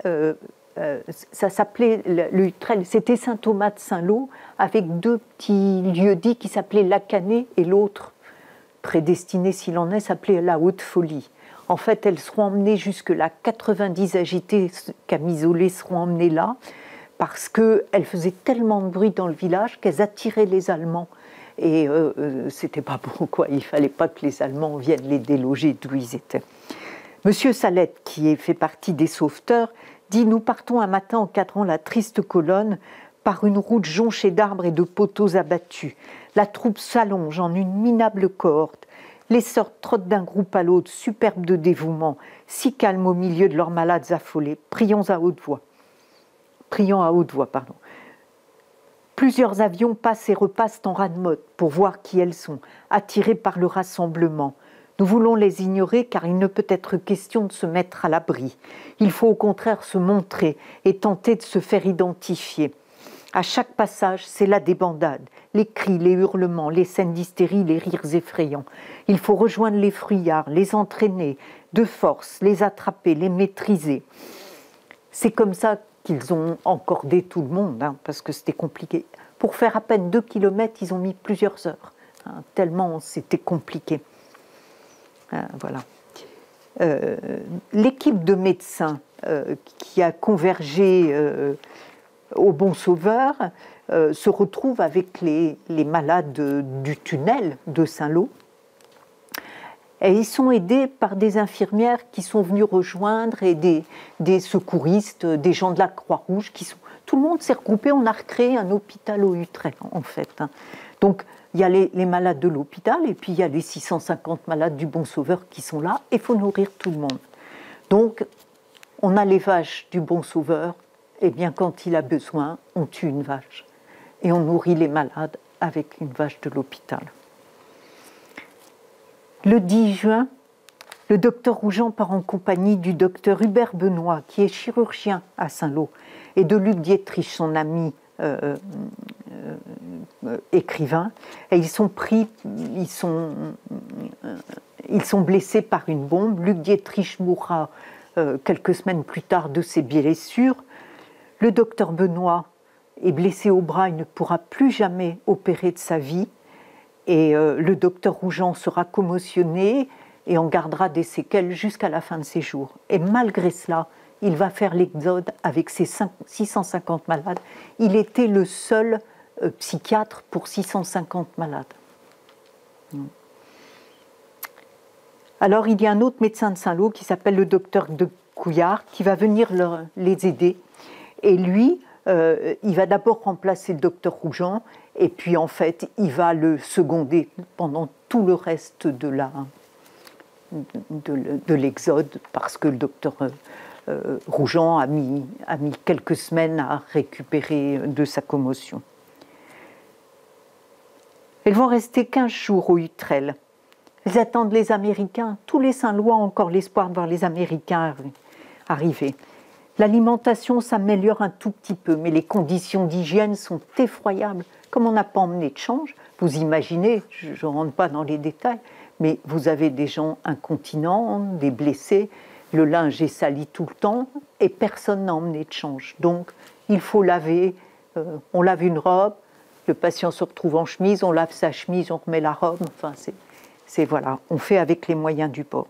ça s'appelait l'Utrel, c'était Saint-Thomas de Saint-Lô, avec 2 petits lieux-dits qui s'appelaient Lacanais et l'autre, prédestiné s'il en est, s'appelait la Haute-Folie. En fait, elles seront emmenées jusque-là, 90 agités camisolés seront emmenées là, parce qu'elles faisaient tellement de bruit dans le village qu'elles attiraient les Allemands. Et c'était pas bon, quoi. Il fallait pas que les Allemands viennent les déloger d'où ils étaient. Monsieur Salette, qui fait partie des sauveteurs, dit « Nous partons un matin encadrant la triste colonne par une route jonchée d'arbres et de poteaux abattus. La troupe s'allonge en une minable cohorte. Les sœurs trottent d'un groupe à l'autre, superbes de dévouement, si calmes au milieu de leurs malades affolés. Prions à haute voix. Plusieurs avions passent et repassent en ras-de-motte pour voir qui elles sont, attirées par le rassemblement. Nous voulons les ignorer car il ne peut être question de se mettre à l'abri. Il faut au contraire se montrer et tenter de se faire identifier. À chaque passage, c'est la débandade, les cris, les hurlements, les scènes d'hystérie, les rires effrayants. Il faut rejoindre les fuyards, les entraîner de force, les attraper, les maîtriser. C'est comme ça qu'ils ont encordé tout le monde, parce que c'était compliqué. Pour faire à peine 2 kilomètres, ils ont mis plusieurs heures, tellement c'était compliqué. Voilà. L'équipe de médecins qui a convergé au Bon Sauveur se retrouve avec les malades du tunnel de Saint-Lô. Et ils sont aidés par des infirmières qui sont venues rejoindre et des secouristes, des gens de la Croix-Rouge. Tout le monde s'est regroupé, on a recréé un hôpital au Utrecht en fait. Donc il y a les malades de l'hôpital et puis il y a les 650 malades du Bon Sauveur qui sont là et il faut nourrir tout le monde. Donc on a les vaches du Bon Sauveur, et bien quand il a besoin, on tue une vache et on nourrit les malades avec une vache de l'hôpital. Le 10 juin, le docteur Roujean part en compagnie du docteur Hubert Benoît, qui est chirurgien à Saint-Lô, et de Luc Dietrich, son ami écrivain. Et ils sont blessés par une bombe. Luc Dietrich mourra quelques semaines plus tard de ses blessures. Le docteur Benoît est blessé au bras, il ne pourra plus jamais opérer de sa vie. Et le docteur Roujean sera commotionné et en gardera des séquelles jusqu'à la fin de ses jours. Et malgré cela, il va faire l'exode avec ses 650 malades. Il était le seul psychiatre pour 650 malades. Alors il y a un autre médecin de Saint-Lô qui s'appelle le docteur de Couillard qui va venir les aider. Et lui, il va d'abord remplacer le docteur Roujean et puis en fait, il va le seconder pendant tout le reste de l'exode parce que le docteur Roujean a mis quelques semaines à récupérer de sa commotion. Elles vont rester 15 jours au Utrecht. Ils attendent les Américains. Tous les Saint-Lois ont encore l'espoir de voir les Américains arriver. L'alimentation s'améliore un tout petit peu, mais les conditions d'hygiène sont effroyables. Comme on n'a pas emmené de change, vous imaginez, je ne rentre pas dans les détails, mais vous avez des gens incontinents, des blessés, le linge est sali tout le temps et personne n'a emmené de change. Donc, il faut laver, on lave une robe, le patient se retrouve en chemise, on lave sa chemise, on remet la robe, enfin c'est voilà, on fait avec les moyens du bord.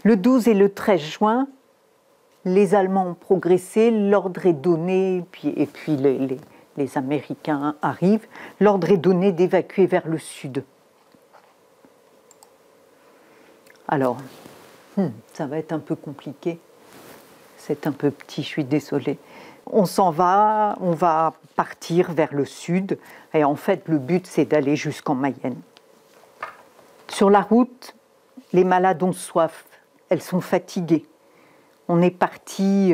Le 12 et le 13 juin, les Allemands ont progressé, l'ordre est donné, et puis les Américains arrivent, l'ordre est donné d'évacuer vers le sud. Alors, ça va être un peu compliqué, c'est un peu petit, je suis désolée. On s'en va, on va partir vers le sud, et en fait le but c'est d'aller jusqu'en Mayenne. Sur la route, les malades ont soif, elles sont fatiguées. On est parti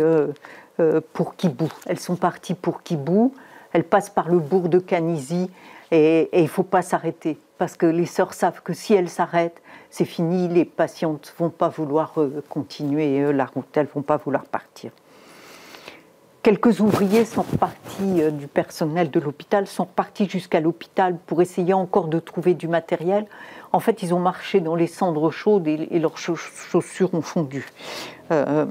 pour Kibou, elles sont parties pour Kibou, elles passent par le bourg de Canizy et il ne faut pas s'arrêter parce que les sœurs savent que si elles s'arrêtent, c'est fini, les patientes ne vont pas vouloir continuer la route, elles ne vont pas vouloir partir. Quelques ouvriers sont repartis du personnel de l'hôpital, sont repartis jusqu'à l'hôpital pour essayer encore de trouver du matériel. En fait, ils ont marché dans les cendres chaudes et leurs chaussures ont fondu. La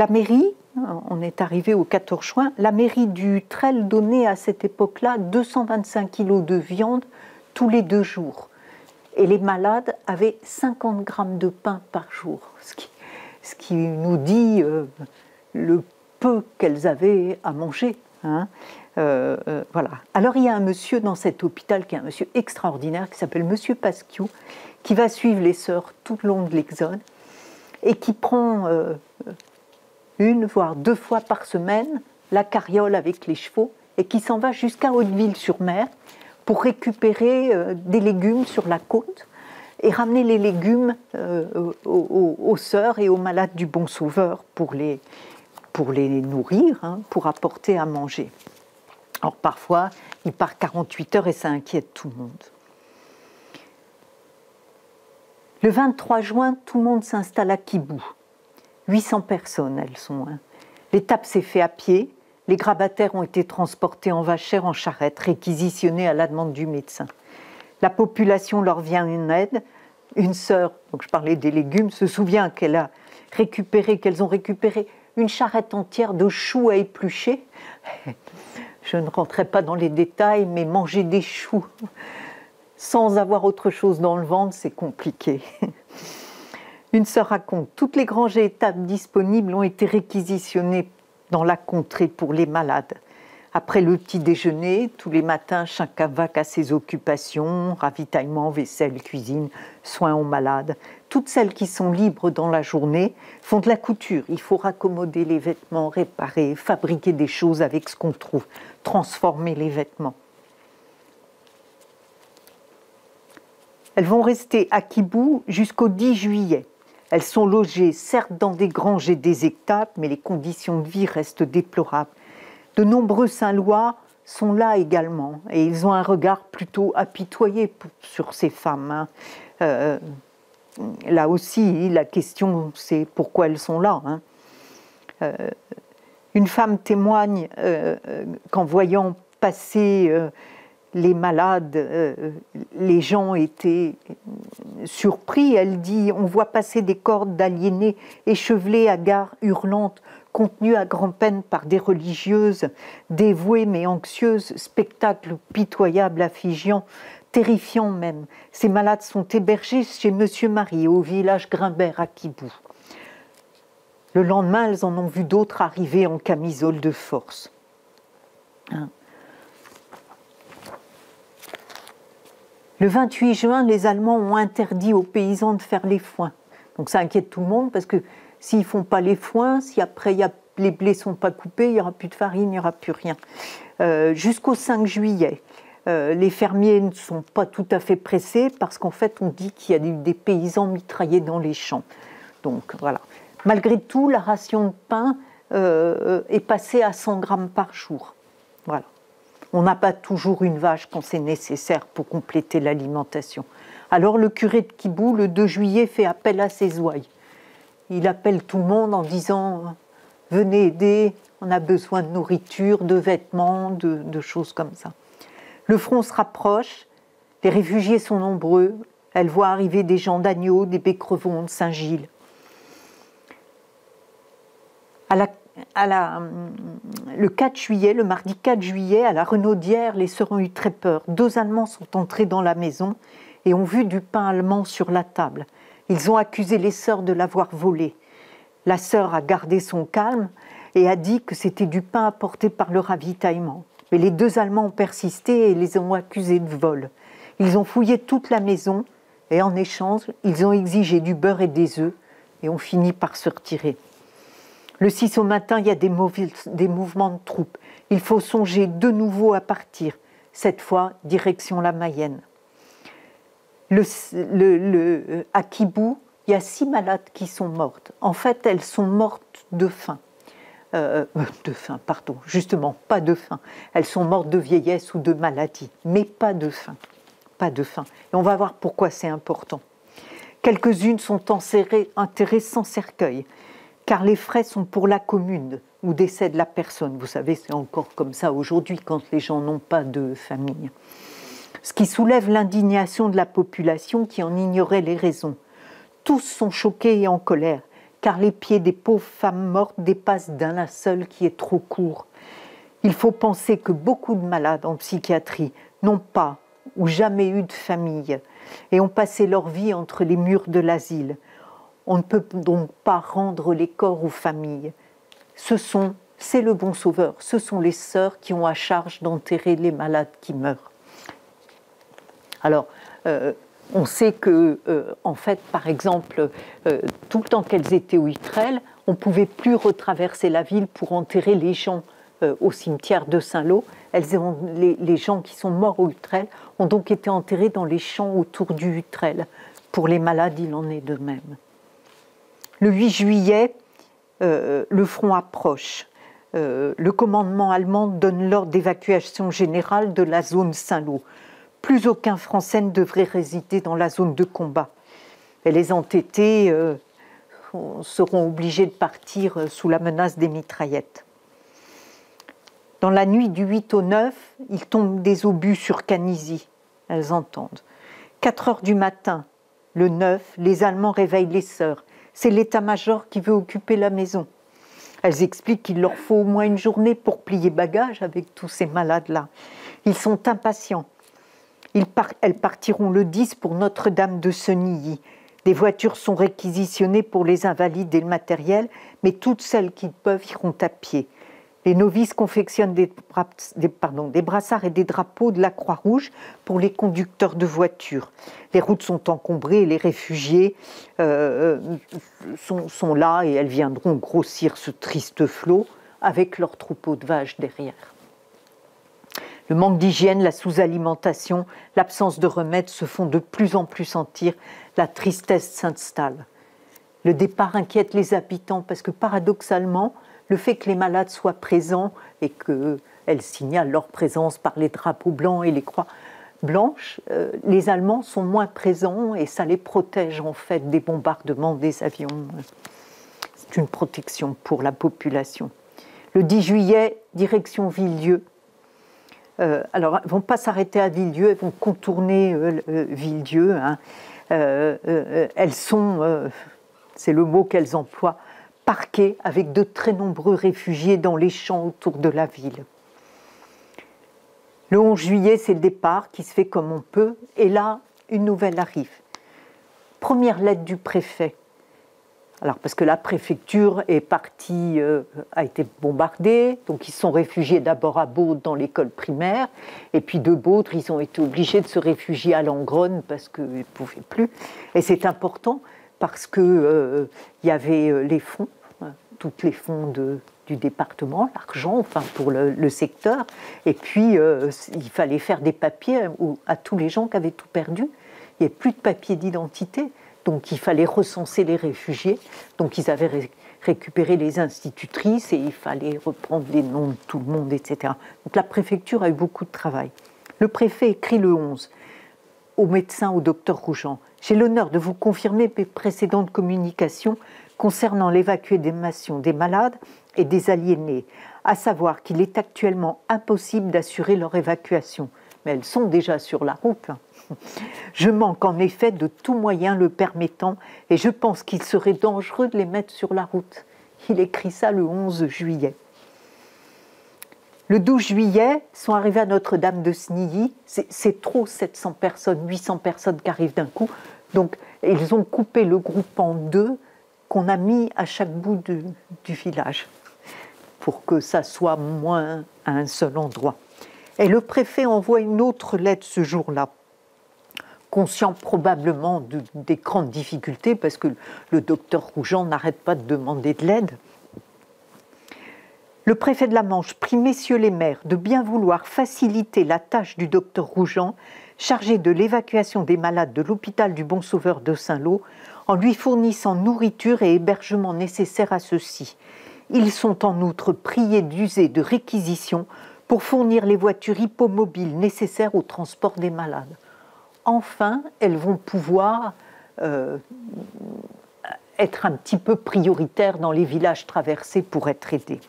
mairie, on est arrivé au 14 juin, la mairie du Trel donnait à cette époque-là 225 kilos de viande tous les 2 jours. Et les malades avaient 50 grammes de pain par jour, ce qui nous dit le peu qu'elles avaient à manger. Hein. Voilà. Alors il y a un monsieur dans cet hôpital qui est un monsieur extraordinaire qui s'appelle Monsieur Pasquiou, qui va suivre les sœurs tout le long de l'Exode et qui prend 1 voire 2 fois par semaine la carriole avec les chevaux et qui s'en va jusqu'à Hauteville-sur-Mer pour récupérer des légumes sur la côte et ramener les légumes aux sœurs et aux malades du Bon Sauveur pour les nourrir, hein, pour apporter à manger. Alors parfois, il part 48 heures et ça inquiète tout le monde. Le 23 juin, tout le monde s'installe à Kibou. 800 personnes, elles sont. Hein. L'étape s'est faite à pied. Les grabataires ont été transportés en vachère, en charrette, réquisitionnés à la demande du médecin. La population leur vient en aide. Une sœur, donc je parlais des légumes, se souvient qu'elles ont récupéré une charrette entière de choux à éplucher. Je ne rentrerai pas dans les détails, mais manger des choux sans avoir autre chose dans le ventre, c'est compliqué. Une sœur raconte, toutes les granges et étables disponibles ont été réquisitionnées dans la contrée pour les malades. Après le petit déjeuner, tous les matins, chacun va à ses occupations, ravitaillement, vaisselle, cuisine, soins aux malades. Toutes celles qui sont libres dans la journée font de la couture. Il faut raccommoder les vêtements, réparer, fabriquer des choses avec ce qu'on trouve, transformer les vêtements. Elles vont rester à Kibou jusqu'au 10 juillet. Elles sont logées, certes, dans des granges et des étables, mais les conditions de vie restent déplorables. De nombreux Saint-Lois sont là également, et ils ont un regard plutôt apitoyé sur ces femmes. Hein. Là aussi, la question, c'est pourquoi elles sont là. Hein. Une femme témoigne qu'en voyant passer les malades, les gens étaient surpris. Elle dit, on voit passer des cordes d'aliénés échevelés à gare hurlantes, contenues à grand-peine par des religieuses, dévouées mais anxieuses, spectacle pitoyable, affligeant, terrifiant même. Ces malades sont hébergés chez Monsieur Marie, au village Grimbert à Kibou. Le lendemain, elles en ont vu d'autres arriver en camisole de force. Hein. Le 28 juin, les Allemands ont interdit aux paysans de faire les foins. Donc ça inquiète tout le monde parce que s'ils ne font pas les foins, si après les blés ne sont pas coupés, il n'y aura plus de farine, il n'y aura plus rien. Jusqu'au 5 juillet, les fermiers ne sont pas tout à fait pressés parce qu'en fait, on dit qu'il y a eu des paysans mitraillés dans les champs. Donc voilà. Malgré tout, la ration de pain est passée à 100 grammes par jour. Voilà. On n'a pas toujours une vache quand c'est nécessaire pour compléter l'alimentation. Alors le curé de Kibou, le 2 juillet, fait appel à ses ouailles. Il appelle tout le monde en disant « Venez aider, on a besoin de nourriture, de vêtements, de choses comme ça ». Le front se rapproche, les réfugiés sont nombreux. Elle voit arriver des gens d'Agneau, des Bécrevons, de Saint-Gilles. Le 4 juillet, le mardi 4 juillet, à la Renaudière, les sœurs ont eu très peur. 2 Allemands sont entrés dans la maison et ont vu du pain allemand sur la table. Ils ont accusé les sœurs de l'avoir volé. La sœur a gardé son calme et a dit que c'était du pain apporté par le ravitaillement. Mais les 2 Allemands ont persisté et les ont accusés de vol. Ils ont fouillé toute la maison et en échange, ils ont exigé du beurre et des œufs et ont fini par se retirer. Le 6 au matin, il y a des mouvements de troupes. Il faut songer de nouveau à partir, cette fois direction la Mayenne. À Kibou, il y a 6 malades qui sont mortes. En fait, elles sont mortes de faim. Justement, pas de faim. Elles sont mortes de vieillesse ou de maladie, mais pas de faim. Pas de faim. Et on va voir pourquoi c'est important. Quelques-unes sont enterrées sans cercueil, car les frais sont pour la commune où décède la personne. Vous savez, c'est encore comme ça aujourd'hui quand les gens n'ont pas de famille. Ce qui soulève l'indignation de la population qui en ignorait les raisons. Tous sont choqués et en colère, car les pieds des pauvres femmes mortes dépassent d'un linceul qui est trop court. Il faut penser que beaucoup de malades en psychiatrie n'ont pas ou jamais eu de famille et ont passé leur vie entre les murs de l'asile. On ne peut donc pas rendre les corps aux familles. C'est le bon sauveur, ce sont les sœurs qui ont à charge d'enterrer les malades qui meurent. Alors, on sait que, en fait, par exemple, tout le temps qu'elles étaient au Hutrel, on ne pouvait plus retraverser la ville pour enterrer les gens au cimetière de Saint-Lô. Les gens qui sont morts au Hutrel ont donc été enterrés dans les champs autour du Hutrel. Pour les malades, il en est de même. Le 8 juillet, le front approche. Le commandement allemand donne l'ordre d'évacuation générale de la zone Saint-Lô. Plus aucun Français ne devrait résider dans la zone de combat. Et les entêtés seront obligés de partir sous la menace des mitraillettes. Dans la nuit du 8 au 9, il tombe des obus sur Canisy. Elles entendent. 4 heures du matin, le 9, les Allemands réveillent les sœurs. C'est l'état-major qui veut occuper la maison. Elles expliquent qu'il leur faut au moins une journée pour plier bagages avec tous ces malades-là. Ils sont impatients. Elles partiront le 10 pour Notre-Dame de Senilly. Des voitures sont réquisitionnées pour les invalides et le matériel, mais toutes celles qui peuvent iront à pied. Les novices confectionnent des brassards et des drapeaux de la Croix-Rouge pour les conducteurs de voitures. Les routes sont encombrées et les réfugiés sont là et elles viendront grossir ce triste flot avec leurs troupeaux de vaches derrière. Le manque d'hygiène, la sous-alimentation, l'absence de remèdes se font de plus en plus sentir. La tristesse s'installe. Le départ inquiète les habitants parce que paradoxalement, le fait que les malades soient présents et qu'elles signalent leur présence par les drapeaux blancs et les croix blanches, les Allemands sont moins présents et ça les protège en fait des bombardements des avions. C'est une protection pour la population. Le 10 juillet, direction Villedieu. Alors, elles ne vont pas s'arrêter à Villedieu, elles vont contourner Villedieu. Hein. Elles sont, c'est le mot qu'elles emploient, parquées avec de très nombreux réfugiés dans les champs autour de la ville. Le 11 juillet, c'est le départ qui se fait comme on peut, et là, une nouvelle arrive. Première lettre du préfet. Alors, parce que la préfecture est partie, a été bombardée, donc ils se sont réfugiés d'abord à Baudre dans l'école primaire, et puis de Baudre, ils ont été obligés de se réfugier à Langronne parce qu'ils ne pouvaient plus. Et c'est important parce qu'il y avait les fonds, tous les fonds du département, l'argent, enfin pour le secteur, et puis il fallait faire des papiers à tous les gens qui avaient tout perdu. Il n'y avait plus de papier d'identité. Donc il fallait recenser les réfugiés. Donc ils avaient récupéré les institutrices et il fallait reprendre les noms de tout le monde, etc. Donc la préfecture a eu beaucoup de travail. Le préfet écrit le 11 au médecin, au docteur Roujean. « J'ai l'honneur de vous confirmer mes précédentes communications concernant l'évacuation des malades et des aliénés, à savoir qu'il est actuellement impossible d'assurer leur évacuation. » Mais elles sont déjà sur la route. Je manque en effet de tout moyen le permettant et je pense qu'il serait dangereux de les mettre sur la route. Il écrit ça le 11 juillet. Le 12 juillet, sont arrivés à Notre-Dame de Snilly. C'est trop, 700 personnes, 800 personnes qui arrivent d'un coup. Donc, ils ont coupé le groupe en deux, qu'on a mis à chaque bout du village, pour que ça soit moins à un seul endroit. Et le préfet envoie une autre lettre ce jour-là, conscient probablement des grandes difficultés, parce que le docteur Roujean n'arrête pas de demander de l'aide. Le préfet de la Manche prie messieurs les maires de bien vouloir faciliter la tâche du docteur Roujean, chargé de l'évacuation des malades de l'hôpital du Bon-Sauveur de Saint-Lô, en lui fournissant nourriture et hébergement nécessaires à ceux-ci. Ils sont en outre priés d'user de réquisitions pour fournir les voitures hippomobiles nécessaires au transport des malades. Enfin, elles vont pouvoir être un petit peu prioritaires dans les villages traversés pour être aidés.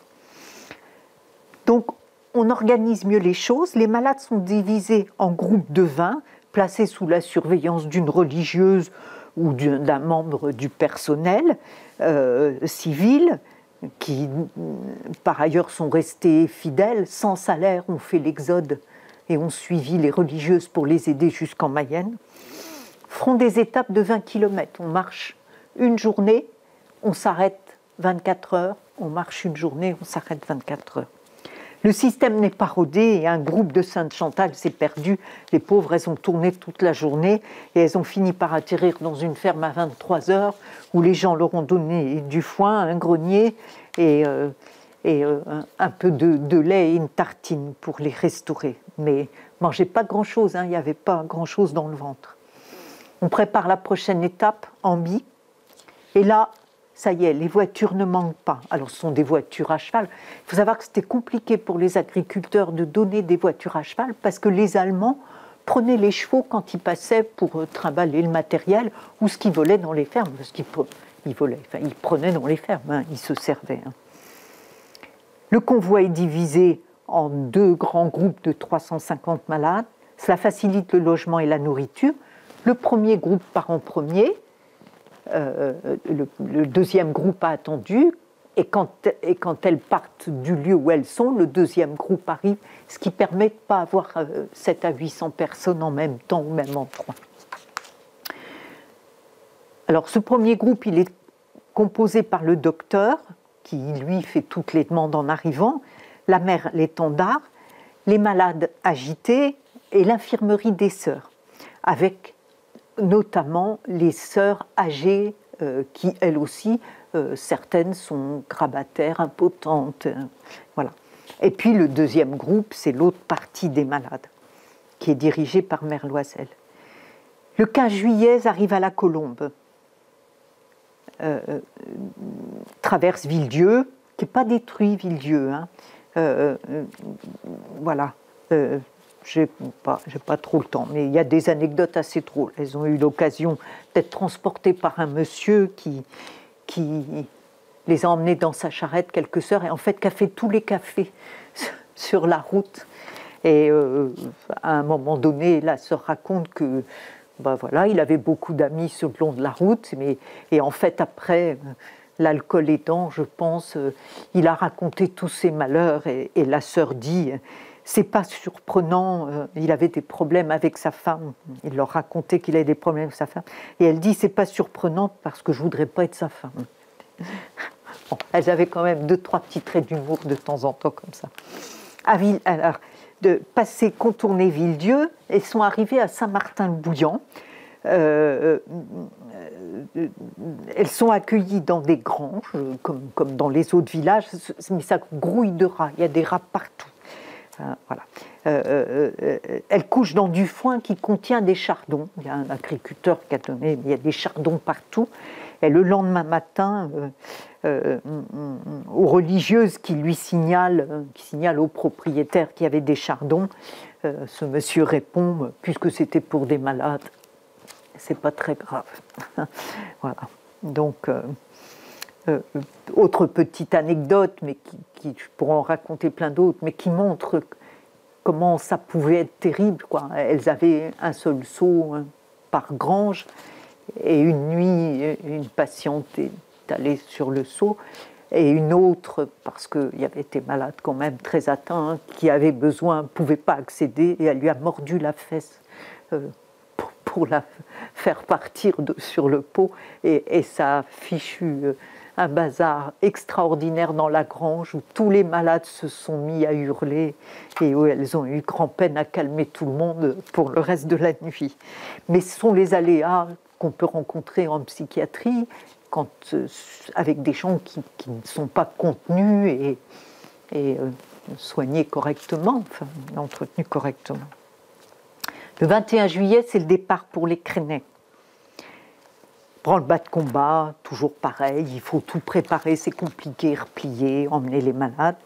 Donc, on organise mieux les choses. Les malades sont divisés en groupes de 20, placés sous la surveillance d'une religieuse ou d'un membre du personnel civil, qui, par ailleurs, sont restés fidèles, sans salaire, ont fait l'exode et ont suivi les religieuses pour les aider jusqu'en Mayenne. Feront des étapes de 20 km. On marche une journée, on s'arrête 24 heures, on marche une journée, on s'arrête 24 heures. Le système n'est pas rodé et un groupe de Sainte-Chantal s'est perdu. Les pauvres, elles ont tourné toute la journée et elles ont fini par atterrir dans une ferme à 23 heures où les gens leur ont donné du foin, un grenier et un peu de lait et une tartine pour les restaurer. Mais ne mangeaient pas grand-chose, il n'y avait pas grand-chose dans le ventre. On prépare la prochaine étape, Amby, et là, ça y est, les voitures ne manquent pas. Alors, ce sont des voitures à cheval. Il faut savoir que c'était compliqué pour les agriculteurs de donner des voitures à cheval parce que les Allemands prenaient les chevaux quand ils passaient pour trimballer le matériel ou ce qu'ils volaient dans les fermes. Parce qu'ils ils prenaient dans les fermes, ils se servaient. Le convoi est divisé en deux grands groupes de 350 malades. Cela facilite le logement et la nourriture. Le premier groupe part en premier. Le deuxième groupe a attendu et quand elles partent du lieu où elles sont, le deuxième groupe arrive, ce qui permet de ne pas avoir 700 à 800 personnes en même temps au même endroit. Alors ce premier groupe, il est composé par le docteur qui lui fait toutes les demandes en arrivant, la mère l'étendard, les malades agités et l'infirmerie des sœurs, avec notamment les sœurs âgées qui, elles aussi, certaines sont grabataires, impotentes. Voilà. Et puis le deuxième groupe, c'est l'autre partie des malades, qui est dirigée par Mère Loisel. Le 15 juillet, arrive à la Colombe, traverse Villedieu, qui n'est pas détruit, Villedieu. Voilà. Je n'ai pas trop le temps, mais il y a des anecdotes assez drôles. Elles ont eu l'occasion d'être transportées par un monsieur qui les a emmenées dans sa charrette quelques heures et en fait qui a fait tous les cafés sur la route. Et à un moment donné, la sœur raconte que voilà, il avait beaucoup d'amis sur le long de la route, et en fait après, l'alcool aidant, je pense, il a raconté tous ses malheurs et la sœur dit... C'est pas surprenant, il avait des problèmes avec sa femme, il leur racontait qu'il avait des problèmes avec sa femme, et elle dit c'est pas surprenant parce que je voudrais pas être sa femme. Bon, elles avaient quand même 2-3 petits traits d'humour de temps en temps comme ça. Alors, de passer, contourner Villedieu, elles sont arrivées à Saint-Martin-le-Bouillant. Elles sont accueillies dans des granges, comme dans les autres villages, mais ça grouille de rats, il y a des rats partout. Voilà. Elle couche dans du foin qui contient des chardons. Il y a un agriculteur qui a donné, il y a des chardons partout. Et le lendemain matin, aux religieuses qui signalent au propriétaire qu'il y avait des chardons, ce monsieur répond, puisque c'était pour des malades, c'est pas très grave. Voilà. Donc, autre petite anecdote, mais je pourrais en raconter plein d'autres, mais qui montre comment ça pouvait être terrible, quoi. Elles avaient un seul seau par grange, et une nuit, une patiente est allée sur le seau, et une autre, parce qu'il y avait été malade quand même, très atteint, qui avait besoin, ne pouvait pas accéder, et elle lui a mordu la fesse pour la faire partir sur le pot, et ça a fichu un bazar extraordinaire dans la grange où tous les malades se sont mis à hurler et où elles ont eu grand-peine à calmer tout le monde pour le reste de la nuit. Mais ce sont les aléas qu'on peut rencontrer en psychiatrie avec des gens qui ne sont pas contenus et soignés correctement, enfin entretenus correctement. Le 21 juillet, c'est le départ pour les Crénay. Branle-bas de combat, toujours pareil, il faut tout préparer, c'est compliqué, replier, emmener les malades.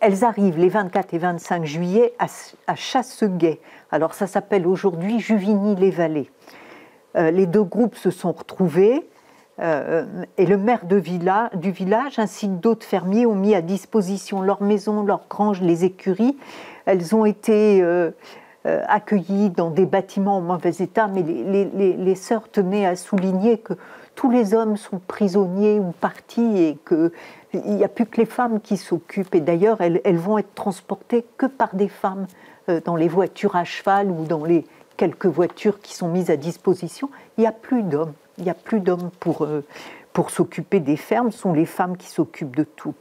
Elles arrivent les 24 et 25 juillet à Chasseguet. Alors ça s'appelle aujourd'hui Juvigny-les-Vallées. Les deux groupes se sont retrouvés et le maire du village ainsi que d'autres fermiers ont mis à disposition leurs maisons, leurs granges, les écuries. Elles ont été accueillis dans des bâtiments en mauvais état, mais les sœurs tenaient à souligner que tous les hommes sont prisonniers ou partis et qu'il n'y a plus que les femmes qui s'occupent. Et d'ailleurs, elles vont être transportées que par des femmes dans les voitures à cheval ou dans les quelques voitures qui sont mises à disposition. Il n'y a plus d'hommes. Il n'y a plus d'hommes pour s'occuper des fermes. Ce sont les femmes qui s'occupent de tout.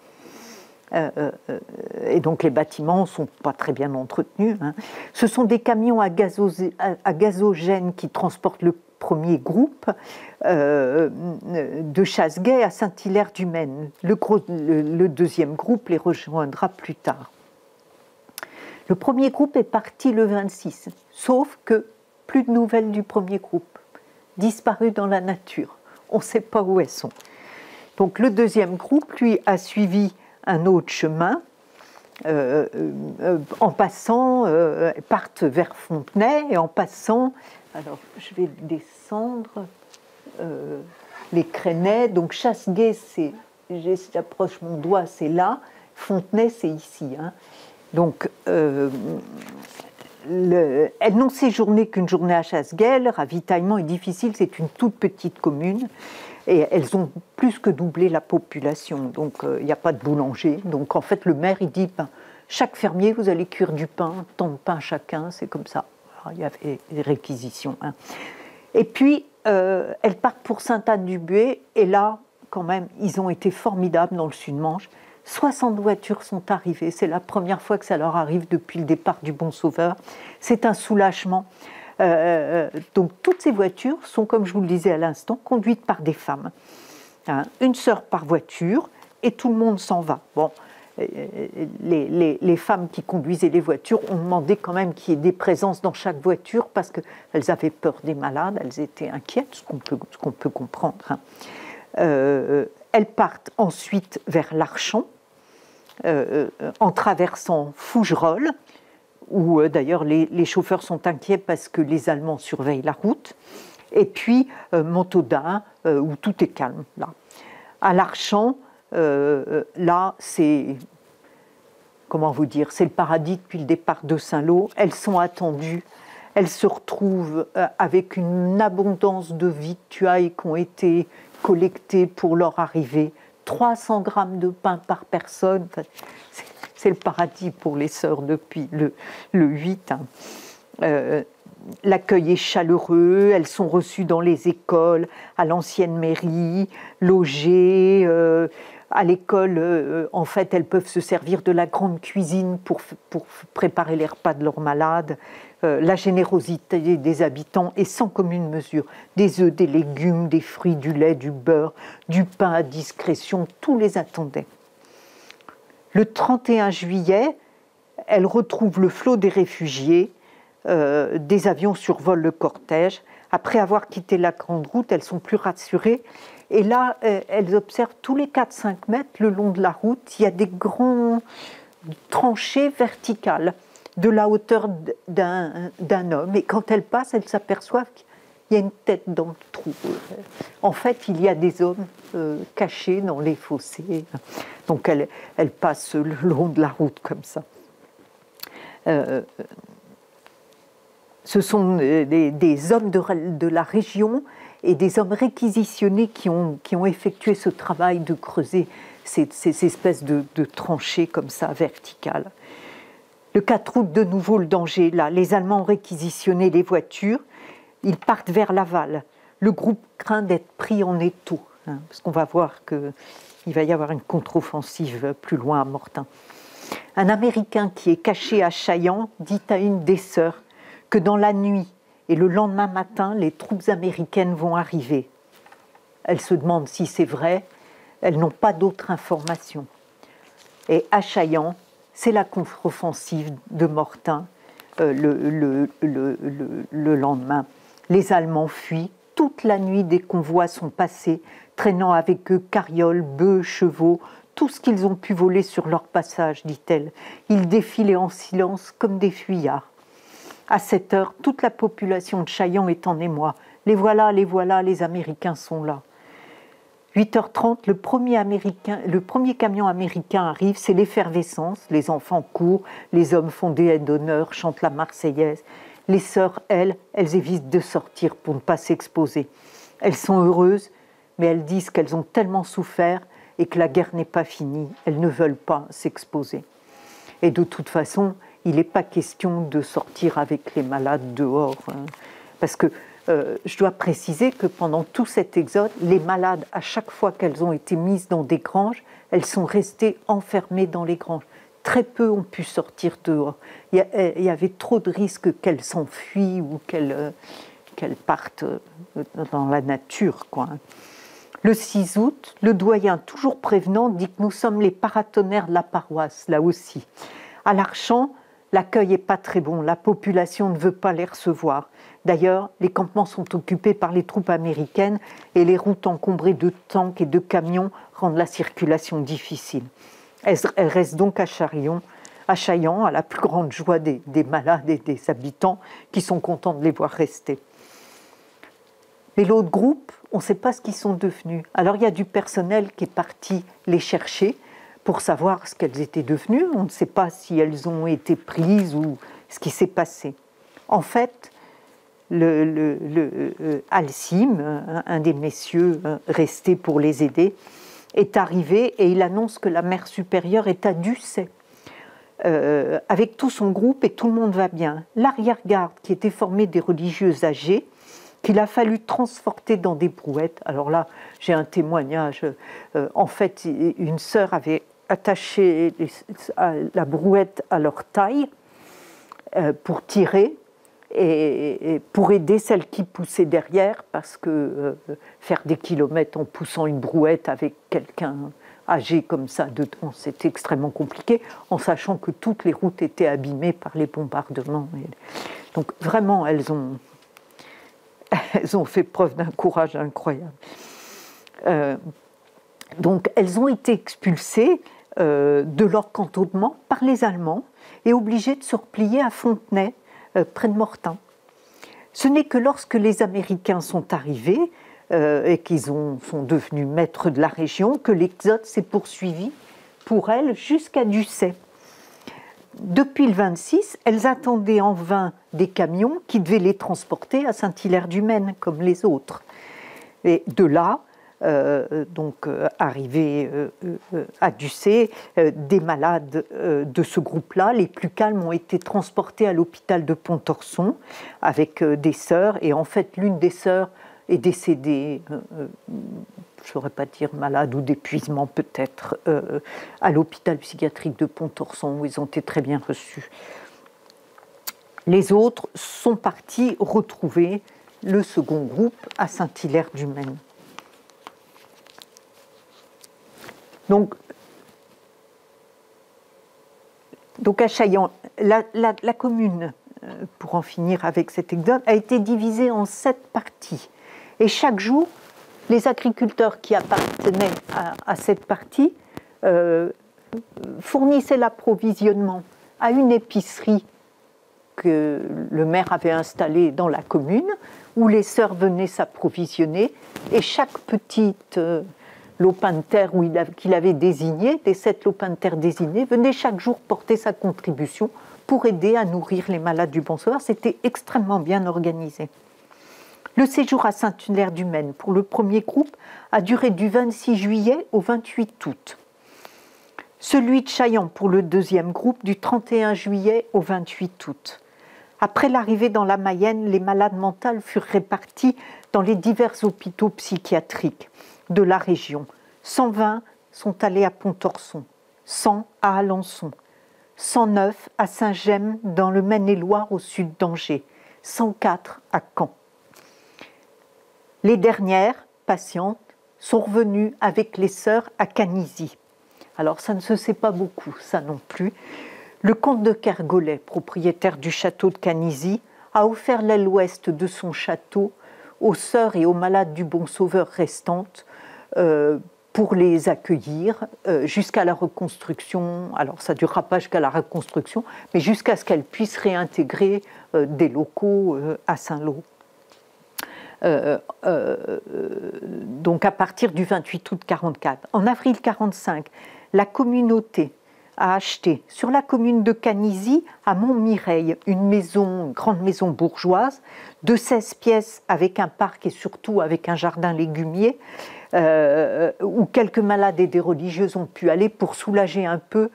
Et donc les bâtiments ne sont pas très bien entretenus. Ce sont des camions à gazogène qui transportent le premier groupe de Chasseguet à Saint-Hilaire-du-Maine. Le deuxième groupe les rejoindra plus tard. Le premier groupe est parti le 26, sauf que plus de nouvelles du premier groupe, disparu dans la nature. On ne sait pas où elles sont. Donc le deuxième groupe, lui, a suivi un autre chemin, en passant, partent vers Fontenay, et en passant, alors je vais descendre, les Crénay, donc Chasseguet, j'approche mon doigt, c'est là, Fontenay, c'est ici. Donc, elles n'ont séjourné qu'une journée à Chasseguet, le ravitaillement est difficile, c'est une toute petite commune, et elles ont plus que doublé la population, donc il n'y a pas de boulanger. Donc en fait, le maire, il dit, chaque fermier, vous allez cuire du pain, tant de pain chacun, c'est comme ça. Alors, il y avait des réquisitions. Et puis, elles partent pour Sainte-Anne-du-Buet, et là, quand même, ils ont été formidables dans le Sud-Manche. 60 voitures sont arrivées, c'est la première fois que ça leur arrive depuis le départ du Bon Sauveur. C'est un soulagement. Donc toutes ces voitures sont, comme je vous le disais à l'instant, conduites par des femmes. Une sœur par voiture, et tout le monde s'en va. Bon, les femmes qui conduisaient les voitures ont demandé quand même qu'il y ait des présences dans chaque voiture parce qu'elles avaient peur des malades, elles étaient inquiètes, ce qu'on peut comprendre. Elles partent ensuite vers l'Archon, en traversant Fougerolles, où d'ailleurs les chauffeurs sont inquiets parce que les Allemands surveillent la route, et puis Montaudin, où tout est calme. Là. À l'Archon, là, c'est, comment vous dire, c'est le paradis depuis le départ de Saint-Lô. Elles sont attendues, elles se retrouvent avec une abondance de victuailles qui ont été collectées pour leur arrivée. 300 grammes de pain par personne, c'est le paradis pour les sœurs depuis le 8. L'accueil est chaleureux, elles sont reçues dans les écoles, à l'ancienne mairie, logées. À l'école, en fait, elles peuvent se servir de la grande cuisine pour préparer les repas de leurs malades. La générosité des habitants est sans commune mesure. Des œufs, des légumes, des fruits, du lait, du beurre, du pain à discrétion, tous les attendaient. Le 31 juillet, Elle retrouve le flot des réfugiés, des avions survolent le cortège. Après avoir quitté la grande route, elles sont plus rassurées. Et là, elles observent tous les 4-5 mètres, le long de la route, il y a des grands tranchées verticales de la hauteur d'un homme. Et quand elles passent, elles s'aperçoivent qu'il y a une tête dans le trou. En fait, il y a des hommes cachés dans les fossés. Donc, elles passent le long de la route comme ça. Ce sont des hommes de la région et des hommes réquisitionnés qui ont effectué ce travail de creuser ces espèces de tranchées comme ça, verticales. Le 4 août, de nouveau, le danger est là. Les Allemands ont réquisitionné les voitures. Ils partent vers Laval. Le groupe craint d'être pris en étau, parce qu'on va voir qu'il va y avoir une contre-offensive plus loin à Mortain. Un Américain qui est caché à Chaillan dit à une des sœurs que dans la nuit et le lendemain matin, les troupes américaines vont arriver. Elle se demande si c'est vrai. Elles n'ont pas d'autres informations. Et à Chaillan, c'est la contre-offensive de Mortain le lendemain. Les Allemands fuient. Toute la nuit, des convois sont passés, traînant avec eux carrioles, bœufs, chevaux, tout ce qu'ils ont pu voler sur leur passage, dit-elle. Ils défilaient en silence comme des fuyards. À 7 heures, toute la population de Chaillan est en émoi. Les voilà, les Américains sont là. 8h30, le premier camion américain arrive, c'est l'effervescence. Les enfants courent, les hommes font des aides d'honneur, chantent la Marseillaise. Les sœurs, elles évitent de sortir pour ne pas s'exposer. Elles sont heureuses, mais elles disent qu'elles ont tellement souffert et que la guerre n'est pas finie. Elles ne veulent pas s'exposer. Et de toute façon, il n'est pas question de sortir avec les malades dehors. Parce que je dois préciser que pendant tout cet exode, les malades, à chaque fois qu'elles ont été mises dans des granges, elles sont restées enfermées dans les granges. Très peu ont pu sortir dehors. Il y avait trop de risques qu'elles s'enfuient ou qu'elles partent dans la nature, quoi. Le 6 août, le doyen, toujours prévenant, dit que nous sommes les paratonnerres de la paroisse, là aussi. À l'Archamp, l'accueil n'est pas très bon, la population ne veut pas les recevoir. D'ailleurs, les campements sont occupés par les troupes américaines et les routes encombrées de tanks et de camions rendent la circulation difficile. Elles restent donc à Chaillan, à la plus grande joie des malades et des habitants qui sont contents de les voir rester. Mais l'autre groupe, on ne sait pas ce qu'ils sont devenus. Alors il y a du personnel qui est parti les chercher pour savoir ce qu'elles étaient devenues. On ne sait pas si elles ont été prises ou ce qui s'est passé. En fait, Alcim, un des messieurs restés pour les aider, est arrivé et il annonce que la mère supérieure est à Ducet, avec tout son groupe et tout le monde va bien. L'arrière-garde, qui était formée des religieuses âgées, qu'il a fallu transporter dans des brouettes. Alors là, j'ai un témoignage. En fait, une sœur avait attaché la brouette à leur taille pour tirer et pour aider celles qui poussaient derrière, parce que faire des kilomètres en poussant une brouette avec quelqu'un âgé comme ça dedans, c'était extrêmement compliqué, en sachant que toutes les routes étaient abîmées par les bombardements. Donc vraiment, elles ont fait preuve d'un courage incroyable. Donc elles ont été expulsées de leur cantonnement par les Allemands et obligées de se replier à Fontenay, près de Mortain. Ce n'est que lorsque les Américains sont arrivés et qu'ils sont devenus maîtres de la région que l'exode s'est poursuivi pour elles jusqu'à Ducet. Depuis le 26, elles attendaient en vain des camions qui devaient les transporter à Saint-Hilaire-du-Maine, comme les autres. Et de là, arrivés à Ducet, des malades de ce groupe-là, les plus calmes, ont été transportés à l'hôpital de Pontorson avec des sœurs. Et en fait, l'une des sœurs est décédée, je ne saurais pas dire malade ou d'épuisement peut-être, à l'hôpital psychiatrique de Pontorson, où ils ont été très bien reçus. Les autres sont partis retrouver le second groupe à Saint-Hilaire-du-Maine. Donc, Donc à Chaillan, la commune, pour en finir avec cet exode, a été divisée en 7 parties. Et chaque jour, les agriculteurs qui appartenaient à cette partie fournissaient l'approvisionnement à une épicerie que le maire avait installée dans la commune, où les sœurs venaient s'approvisionner, et chaque petite lopin de terre qu'il avait désigné, des 7 lopins de terre désignés, venait chaque jour porter sa contribution pour aider à nourrir les malades du Bon Sauveur. C'était extrêmement bien organisé. Le séjour à Saint-Hilaire-du-Maine pour le premier groupe a duré du 26 juillet au 28 août. Celui de Chaillan pour le deuxième groupe du 31 juillet au 28 août. Après l'arrivée dans la Mayenne, les malades mentales furent répartis dans les divers hôpitaux psychiatriques de la région. 120 sont allés à Pontorson, 100 à Alençon, 109 à Saint-Gemme dans le Maine-et-Loire au sud d'Angers, 104 à Caen. Les dernières patientes sont revenues avec les sœurs à Canizy. Alors ça ne se sait pas beaucoup, ça non plus. Le comte de Kergolais, propriétaire du château de Canizy, a offert l'aile ouest de son château aux sœurs et aux malades du Bon Sauveur restantes pour les accueillir jusqu'à la reconstruction. Alors ça ne durera pas jusqu'à la reconstruction, mais jusqu'à ce qu'elles puissent réintégrer des locaux à Saint-Lô. Donc à partir du 28 août 1944. En avril 1945, la communauté a acheté sur la commune de Canizy, à Montmireille, une grande maison bourgeoise de 16 pièces avec un parc et surtout avec un jardin légumier où quelques malades et des religieuses ont pu aller pour soulager un peu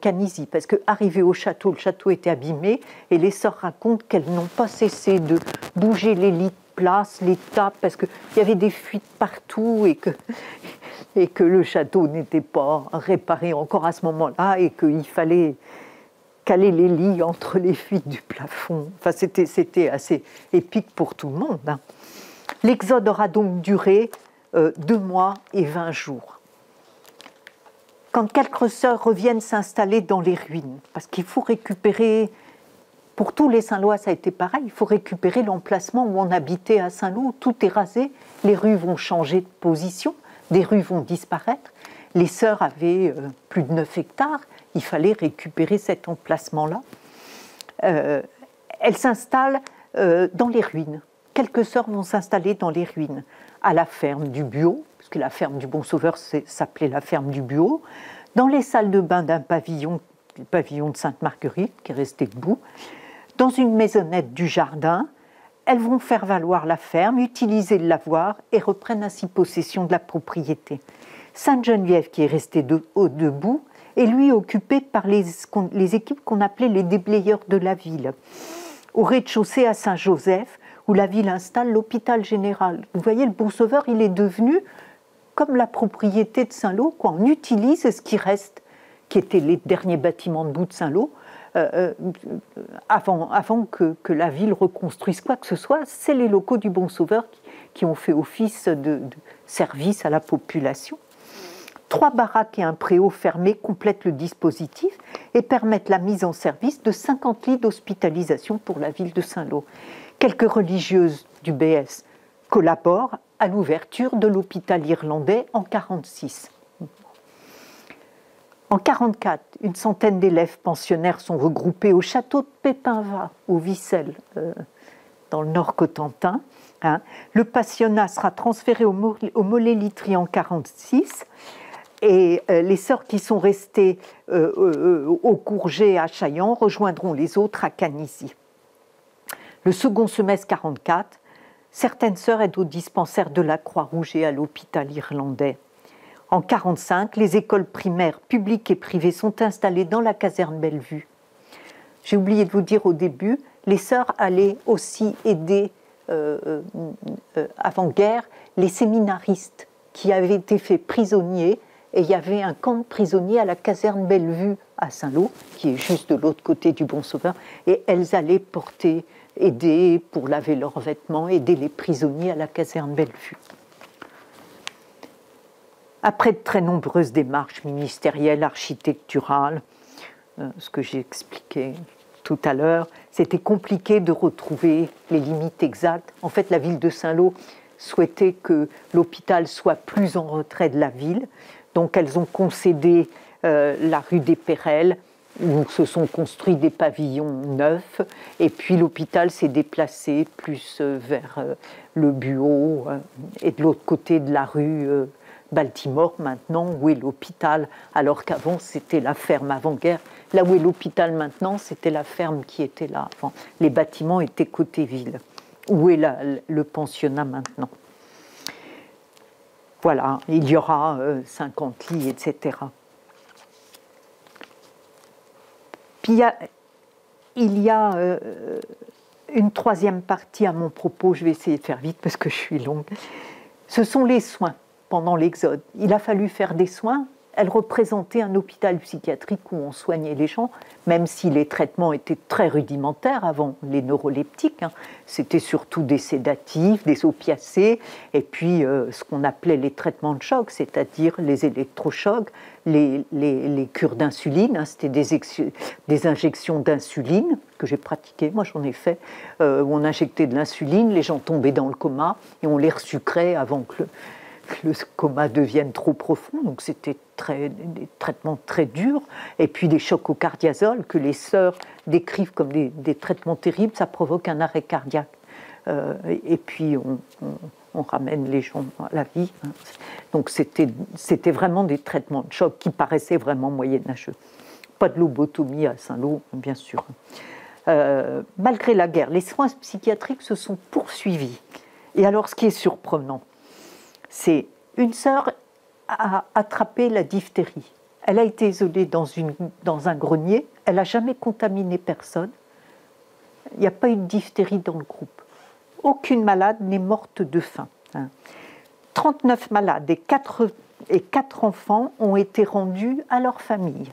Canizy. Parce qu'arrivées au château, le château était abîmé et les sœurs racontent qu'elles n'ont pas cessé de bouger les lits de place, les tables, parce qu'il y avait des fuites partout et que le château n'était pas réparé encore à ce moment-là et qu'il fallait caler les lits entre les fuites du plafond. Enfin, c'était assez épique pour tout le monde. Hein. L'exode aura donc duré 2 mois et 20 jours. Quand quelques sœurs reviennent s'installer dans les ruines, parce qu'il faut récupérer, pour tous les Saint-Lois ça a été pareil, il faut récupérer l'emplacement où on habitait à Saint-Lô, tout est rasé, les rues vont changer de position, des rues vont disparaître. Les sœurs avaient plus de 9 hectares, il fallait récupérer cet emplacement-là. Elles s'installent dans les ruines. Quelques sœurs vont s'installer dans les ruines, à la ferme du Buau, parce que la ferme du Bon Sauveur s'appelait la ferme du Buau, dans les salles de bain d'un pavillon, le pavillon de Sainte-Marguerite, qui est resté debout, dans une maisonnette du jardin. Elles vont faire valoir la ferme, utiliser le lavoir et reprennent ainsi possession de la propriété. Sainte-Geneviève, qui est restée debout, est lui occupée par les équipes qu'on appelait les déblayeurs de la ville. Au rez-de-chaussée à Saint-Joseph, où la ville installe l'hôpital général. Vous voyez, le Bon Sauveur, il est devenu comme la propriété de Saint-Lô, quoi. On utilise ce qui reste, qui étaient les derniers bâtiments debout de Saint-Lô, avant que la ville reconstruise quoi que ce soit. C'est les locaux du Bon Sauveur qui ont fait office de service à la population. 3 baraques et un préau fermé complètent le dispositif et permettent la mise en service de 50 lits d'hospitalisation pour la ville de Saint-Lô. Quelques religieuses du BS collaborent à l'ouverture de l'hôpital irlandais en 1946. En 1944, une centaine d'élèves pensionnaires sont regroupés au château de Pépinvat, au Vissel, dans le Nord Cotentin. Le pensionnat sera transféré au Mollet-Litry en 1946 et les sœurs qui sont restées au Courget à Chaillan rejoindront les autres à Canizy. Le second semestre 1944, certaines sœurs aident au dispensaire de la Croix-Rouge et à l'hôpital irlandais. En 1945, les écoles primaires publiques et privées sont installées dans la caserne Bellevue. J'ai oublié de vous dire au début, les sœurs allaient aussi aider, avant-guerre, les séminaristes qui avaient été faits prisonniers. Et il y avait un camp de prisonniers à la caserne Bellevue à Saint-Lô, qui est juste de l'autre côté du Bon Sauveur. Et elles allaient aider pour laver leurs vêtements, aider les prisonniers à la caserne Bellevue. Après de très nombreuses démarches ministérielles, architecturales, ce que j'ai expliqué tout à l'heure. C'était compliqué de retrouver les limites exactes. En fait, la ville de Saint-Lô souhaitait que l'hôpital soit plus en retrait de la ville. Donc, elles ont concédé la rue des Pérelles, où se sont construits des pavillons neufs. Et puis, l'hôpital s'est déplacé plus vers le Buau et de l'autre côté de la rue Baltimore, maintenant, où est l'hôpital, alors qu'avant, c'était la ferme avant-guerre. Là où est l'hôpital maintenant, c'était la ferme qui était là avant. Les bâtiments étaient côté ville. Où est le pensionnat maintenant? Voilà, il y aura 50 lits, etc. Puis il y a une troisième partie à mon propos, je vais essayer de faire vite parce que je suis longue. Ce sont les soins pendant l'Exode. Il a fallu faire des soins. Elle représentait un hôpital psychiatrique où on soignait les gens, même si les traitements étaient très rudimentaires avant les neuroleptiques. C'était surtout des sédatifs, des opiacés, et puis ce qu'on appelait les traitements de choc, c'est-à-dire les électrochocs, les cures d'insuline. C'était des injections d'insuline que j'ai pratiquées, moi j'en ai fait, où on injectait de l'insuline, les gens tombaient dans le coma, et on les resucrait avant que le coma devienne trop profond, donc c'était des traitements très durs, et puis des chocs au cardiazole que les sœurs décrivent comme des traitements terribles, ça provoque un arrêt cardiaque, et puis on ramène les gens à la vie. Donc c'était vraiment des traitements de choc qui paraissaient vraiment moyenâgeux. Pas de lobotomie à Saint-Lô, bien sûr. Malgré la guerre, les soins psychiatriques se sont poursuivis. Et alors, ce qui est surprenant, c'est une sœur a attrapé la diphtérie. Elle a été isolée dans un grenier. Elle n'a jamais contaminé personne. Il n'y a pas eu de diphtérie dans le groupe. Aucune malade n'est morte de faim. 39 malades et 4 enfants ont été rendus à leur famille.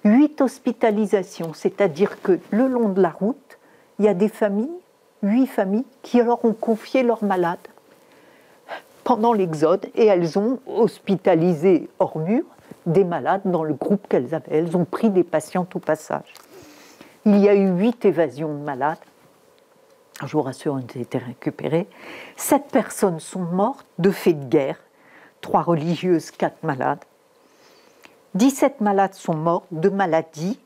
8 hospitalisations, c'est-à-dire que le long de la route, il y a des familles, 8 familles, qui leur ont confié leurs malades pendant l'Exode, et elles ont hospitalisé hors mur des malades dans le groupe qu'elles avaient. Elles ont pris des patientes au passage. Il y a eu 8 évasions de malades. Je vous rassure, on a été récupérés. 7 personnes sont mortes de faits de guerre, 3 religieuses, 4 malades. 17 malades sont morts de maladies,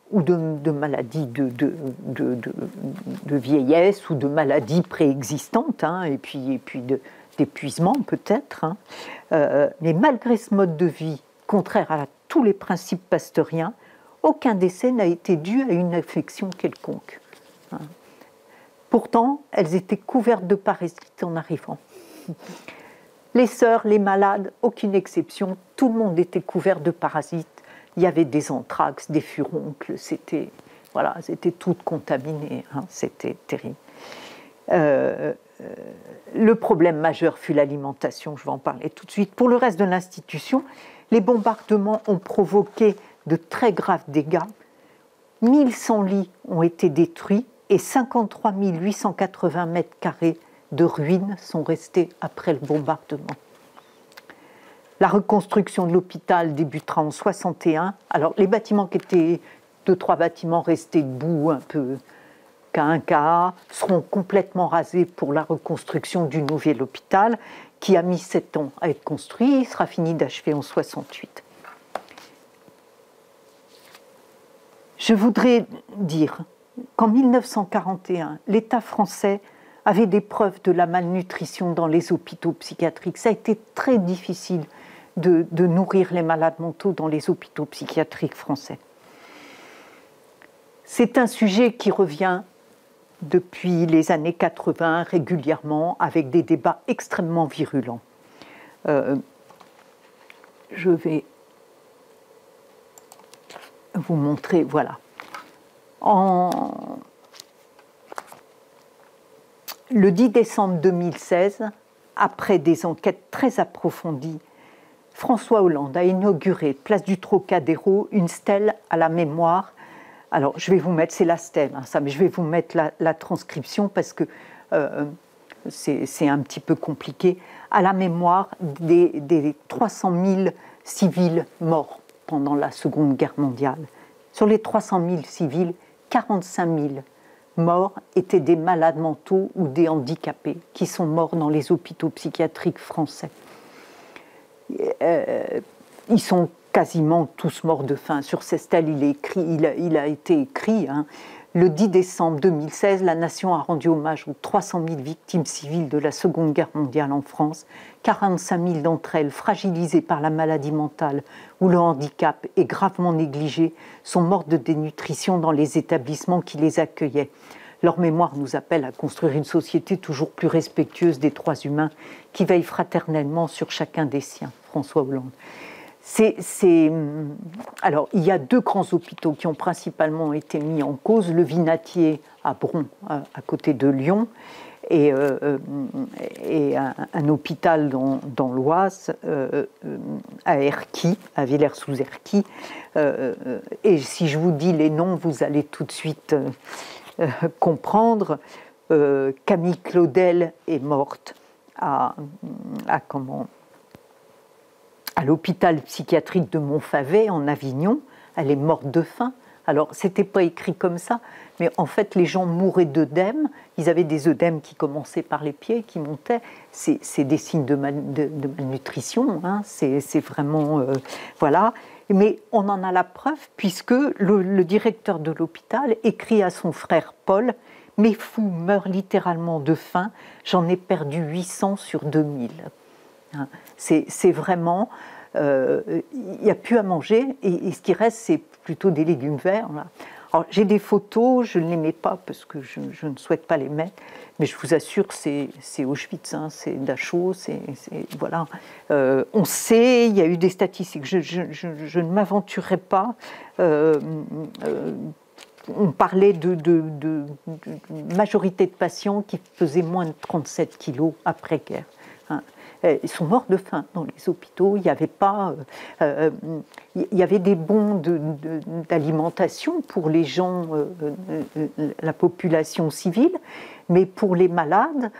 ou de maladies de vieillesse, ou de maladies préexistantes, et puis d'épuisement peut-être. Mais malgré ce mode de vie, contraire à tous les principes pasteuriens, aucun décès n'a été dû à une infection quelconque. Pourtant, elles étaient couvertes de parasites en arrivant. Les sœurs, les malades, aucune exception, tout le monde était couvert de parasites. Il y avait des anthrax, des furoncles, c'était tout contaminé, c'était terrible. Le problème majeur fut l'alimentation, je vais en parler tout de suite. Pour le reste de l'institution, les bombardements ont provoqué de très graves dégâts. 1100 lits ont été détruits et 53 880 mètres carrés de ruines sont restés après le bombardement. La reconstruction de l'hôpital débutera en 1961. Alors, les bâtiments qui étaient 2-3 bâtiments restés debout un peu K1, seront complètement rasés pour la reconstruction du nouvel hôpital qui a mis 7 ans à être construit. Il sera fini d'achever en 1968. Je voudrais dire qu'en 1941, l'État français avait des preuves de la malnutrition dans les hôpitaux psychiatriques. Ça a été très difficile de nourrir les malades mentaux dans les hôpitaux psychiatriques français. C'est un sujet qui revient depuis les années 80 régulièrement avec des débats extrêmement virulents. Je vais vous montrer, voilà. Le 10 décembre 2016, après des enquêtes très approfondies, François Hollande a inauguré, place du Trocadéro, une stèle à la mémoire. Alors, je vais vous mettre, c'est la stèle, mais je vais vous mettre la transcription parce que c'est un petit peu compliqué, à la mémoire des 300 000 civils morts pendant la Seconde Guerre mondiale. Sur les 300 000 civils, 45 000 morts étaient des malades mentaux ou des handicapés qui sont morts dans les hôpitaux psychiatriques français. Ils sont quasiment tous morts de faim. Sur ces stèles, il a été écrit, hein, le 10 décembre 2016, la nation a rendu hommage aux 300 000 victimes civiles de la Seconde Guerre mondiale en France, 45 000 d'entre elles fragilisées par la maladie mentale ou le handicap et gravement négligées sont mortes de dénutrition dans les établissements qui les accueillaient. Leur mémoire nous appelle à construire une société toujours plus respectueuse des droits humains qui veille fraternellement sur chacun des siens. François Hollande. Alors, il y a 2 grands hôpitaux qui ont principalement été mis en cause, le Vinatier à Bron, à côté de Lyon, et un hôpital dans l'Oise, à Erquy, à Villers-sous-Erquy. Et si je vous dis les noms, vous allez tout de suite comprendre. Camille Claudel est morte à l'hôpital psychiatrique de Montfavet, en Avignon. Elle est morte de faim. Alors, c'était pas écrit comme ça, mais en fait, les gens mouraient d'œdème. Ils avaient des œdèmes qui commençaient par les pieds, qui montaient. C'est des signes de malnutrition. Hein. C'est vraiment... voilà. Mais on en a la preuve, puisque le directeur de l'hôpital écrit à son frère Paul « Mes fous meurent littéralement de faim. J'en ai perdu 800 sur 2000. » C'est vraiment, il n'y a plus à manger et ce qui reste, c'est plutôt des légumes verts. J'ai des photos, je ne les mets pas parce que je ne souhaite pas les mettre, mais je vous assure que c'est Auschwitz, hein, c'est Dachau, voilà. On sait, il y a eu des statistiques, je ne m'aventurerai pas. On parlait de majorité de patients qui pesaient moins de 37 kilos après-guerre. Hein. Ils sont morts de faim dans les hôpitaux. Il y avait pas, il y avait des bons d'alimentation pour les gens, la population civile, mais pour les malades,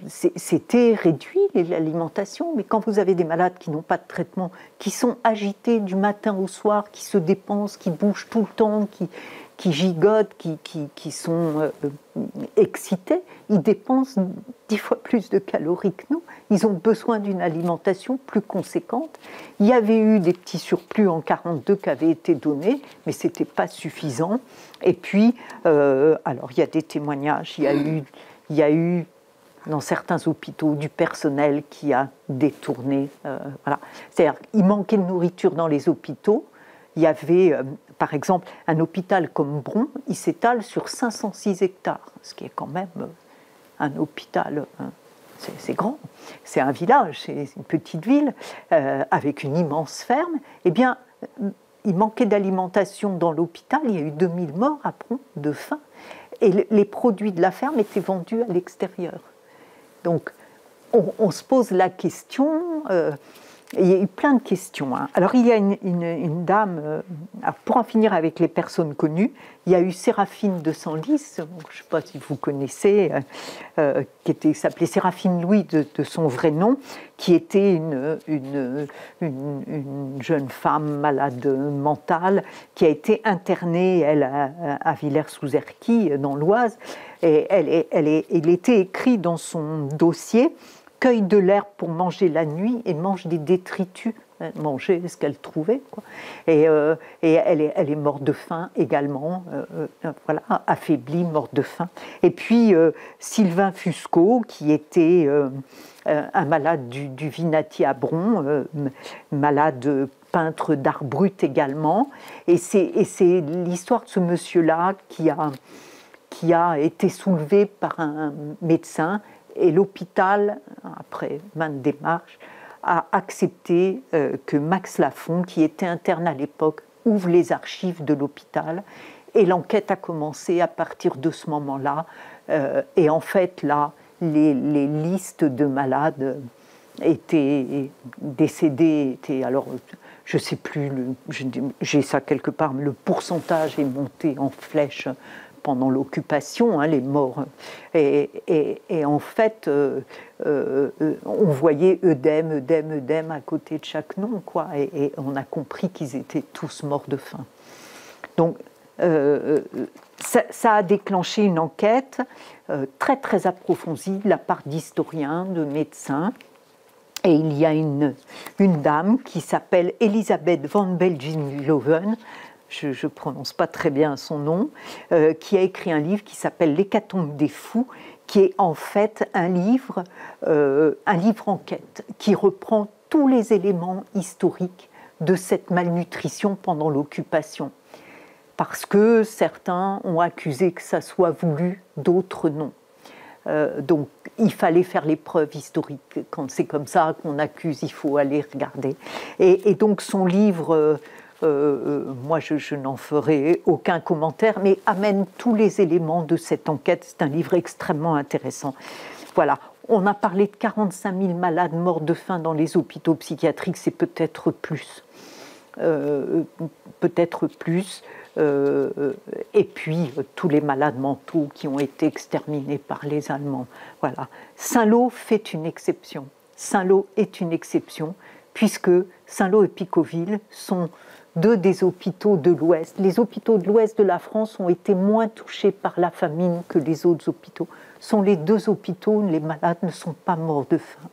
c'était réduit l'alimentation. Mais quand vous avez des malades qui n'ont pas de traitement, qui sont agités du matin au soir, qui se dépensent, qui bougent tout le temps, qui gigotent, qui sont excités, ils dépensent 10 fois plus de calories que nous. Ils ont besoin d'une alimentation plus conséquente. Il y avait eu des petits surplus en 1942 qui avaient été donnés, mais ce n'était pas suffisant. Et puis, alors il y a des témoignages, il y a eu dans certains hôpitaux du personnel qui a détourné. Voilà. C'est-à-dire qu'il manquait de nourriture dans les hôpitaux. Il y avait, par exemple, un hôpital comme Bron, il s'étale sur 506 hectares, ce qui est quand même un hôpital, c'est grand, c'est un village, c'est une petite ville, avec une immense ferme. Eh bien, il manquait d'alimentation dans l'hôpital, il y a eu 2000 morts à Bron de faim, et les produits de la ferme étaient vendus à l'extérieur. Donc, on se pose la question... il y a eu plein de questions. Hein. Alors, il y a une dame, pour en finir avec les personnes connues, il y a eu Séraphine de Senlis, je ne sais pas si vous connaissez, qui s'appelait Séraphine Louis de son vrai nom, qui était une jeune femme malade mentale, qui a été internée, elle, à Villers-sous-Erquy, dans l'Oise, et il était écrit dans son dossier « Cueille de l'herbe pour manger la nuit et mange des détritus ». Manger ce qu'elle trouvait, quoi. Et elle est morte de faim également, voilà, affaiblie, morte de faim. Et puis Sylvain Fusco, qui était un malade du Vinatier à Bron, malade peintre d'art brut également. Et c'est l'histoire de ce monsieur-là qui a été soulevé par un médecin. Et l'hôpital, après maintes démarches, a accepté que Max Lafont, qui était interne à l'époque, ouvre les archives de l'hôpital. Et l'enquête a commencé à partir de ce moment-là. Et en fait, là, les listes de malades étaient décédés. Alors, je ne sais plus, j'ai ça quelque part, mais le pourcentage est monté en flèche pendant l'occupation, hein, les morts. Et en fait, on voyait œdème à côté de chaque nom, quoi. Et on a compris qu'ils étaient tous morts de faim. Donc, ça a déclenché une enquête très très approfondie de la part d'historiens, de médecins. Et il y a une dame qui s'appelle Elisabeth van Belginloven, je ne prononce pas très bien son nom, qui a écrit un livre qui s'appelle L'hécatombe des fous, qui est en fait un livre enquête, qui reprend tous les éléments historiques de cette malnutrition pendant l'occupation. Parce que certains ont accusé que ça soit voulu, d'autres non. Donc il fallait faire les preuves historiques. Quand c'est comme ça qu'on accuse, il faut aller regarder. Et donc son livre, moi je n'en ferai aucun commentaire, mais amène tous les éléments de cette enquête. C'est un livre extrêmement intéressant. Voilà, on a parlé de 45 000 malades morts de faim dans les hôpitaux psychiatriques, c'est peut-être plus. Peut-être plus. Et puis tous les malades mentaux qui ont été exterminés par les Allemands. Voilà. Saint-Lô fait une exception. Saint-Lô est une exception puisque Saint-Lô et Picauville sont deux des hôpitaux de l'Ouest. Les hôpitaux de l'Ouest de la France ont été moins touchés par la famine que les autres hôpitaux. Ce sont les deux hôpitaux où les malades ne sont pas morts de faim.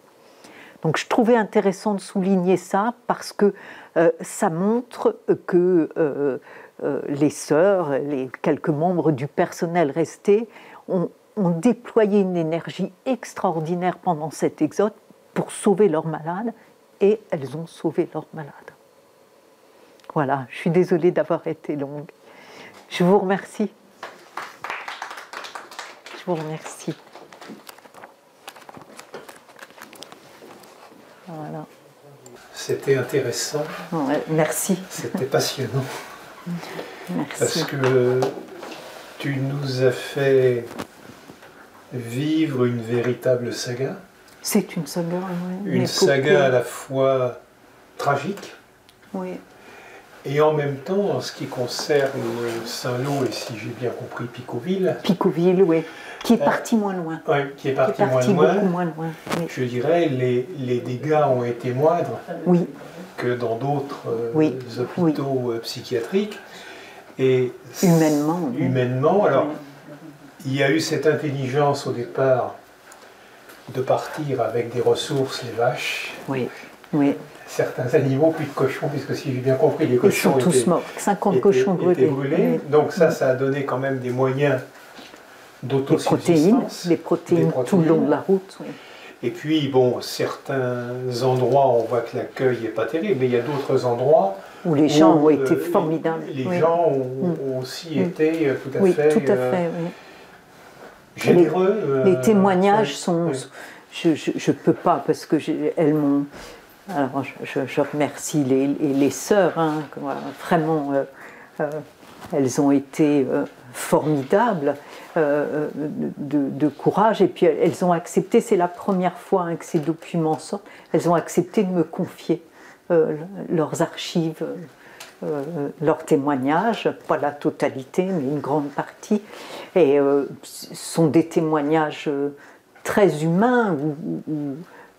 Donc je trouvais intéressant de souligner ça parce que ça montre que les sœurs, les quelques membres du personnel restés ont déployé une énergie extraordinaire pendant cet exode pour sauver leurs malades et elles ont sauvé leurs malades. Voilà, je suis désolée d'avoir été longue. Je vous remercie. Je vous remercie. Voilà. C'était intéressant. Ouais, merci. C'était passionnant. Merci. Parce que tu nous as fait vivre une véritable saga. C'est une saga, oui. Une saga à la fois tragique. Oui. Et en même temps, en ce qui concerne Saint-Lô et si j'ai bien compris Picauville. Picauville, oui. Qui est parti moins loin. Oui, qui est parti beaucoup moins loin. Oui. Je dirais les dégâts ont été moindres que dans d'autres hôpitaux psychiatriques. Et humainement, alors il y a eu cette intelligence au départ de partir avec des ressources, les vaches. Oui. Certains animaux, plus de cochons, puisque si j'ai bien compris, les cochons sont tous morts. 50 cochons brûlés. Oui. Donc ça a donné quand même des moyens d'autosuffisance. Les protéines tout le long de la route. Oui. Et puis, bon, certains endroits, on voit que l'accueil n'est pas terrible, mais il y a d'autres endroits où les gens ont été formidables. Les gens ont aussi été tout à fait, oui. Généreux. Les témoignages sont... Je ne peux pas, parce que elles m'ont... Alors, je remercie les sœurs, hein, vraiment, elles ont été formidables, de courage, et puis elles ont accepté, c'est la première fois que ces documents sortent, elles ont accepté de me confier leurs archives, leurs témoignages, pas la totalité, mais une grande partie, et ce sont des témoignages très humains,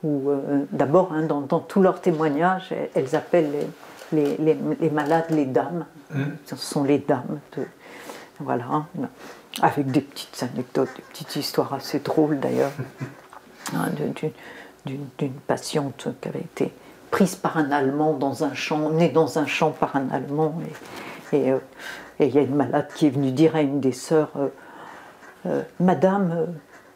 où d'abord, hein, dans tous leurs témoignages, elles appellent les malades les dames. Ce sont les dames. Voilà, hein, avec des petites anecdotes, des petites histoires assez drôles d'ailleurs, hein, d'une patiente qui avait été prise par un Allemand dans un champ, née dans un champ par un Allemand. Et il y a une malade qui est venue dire à une des sœurs, Madame,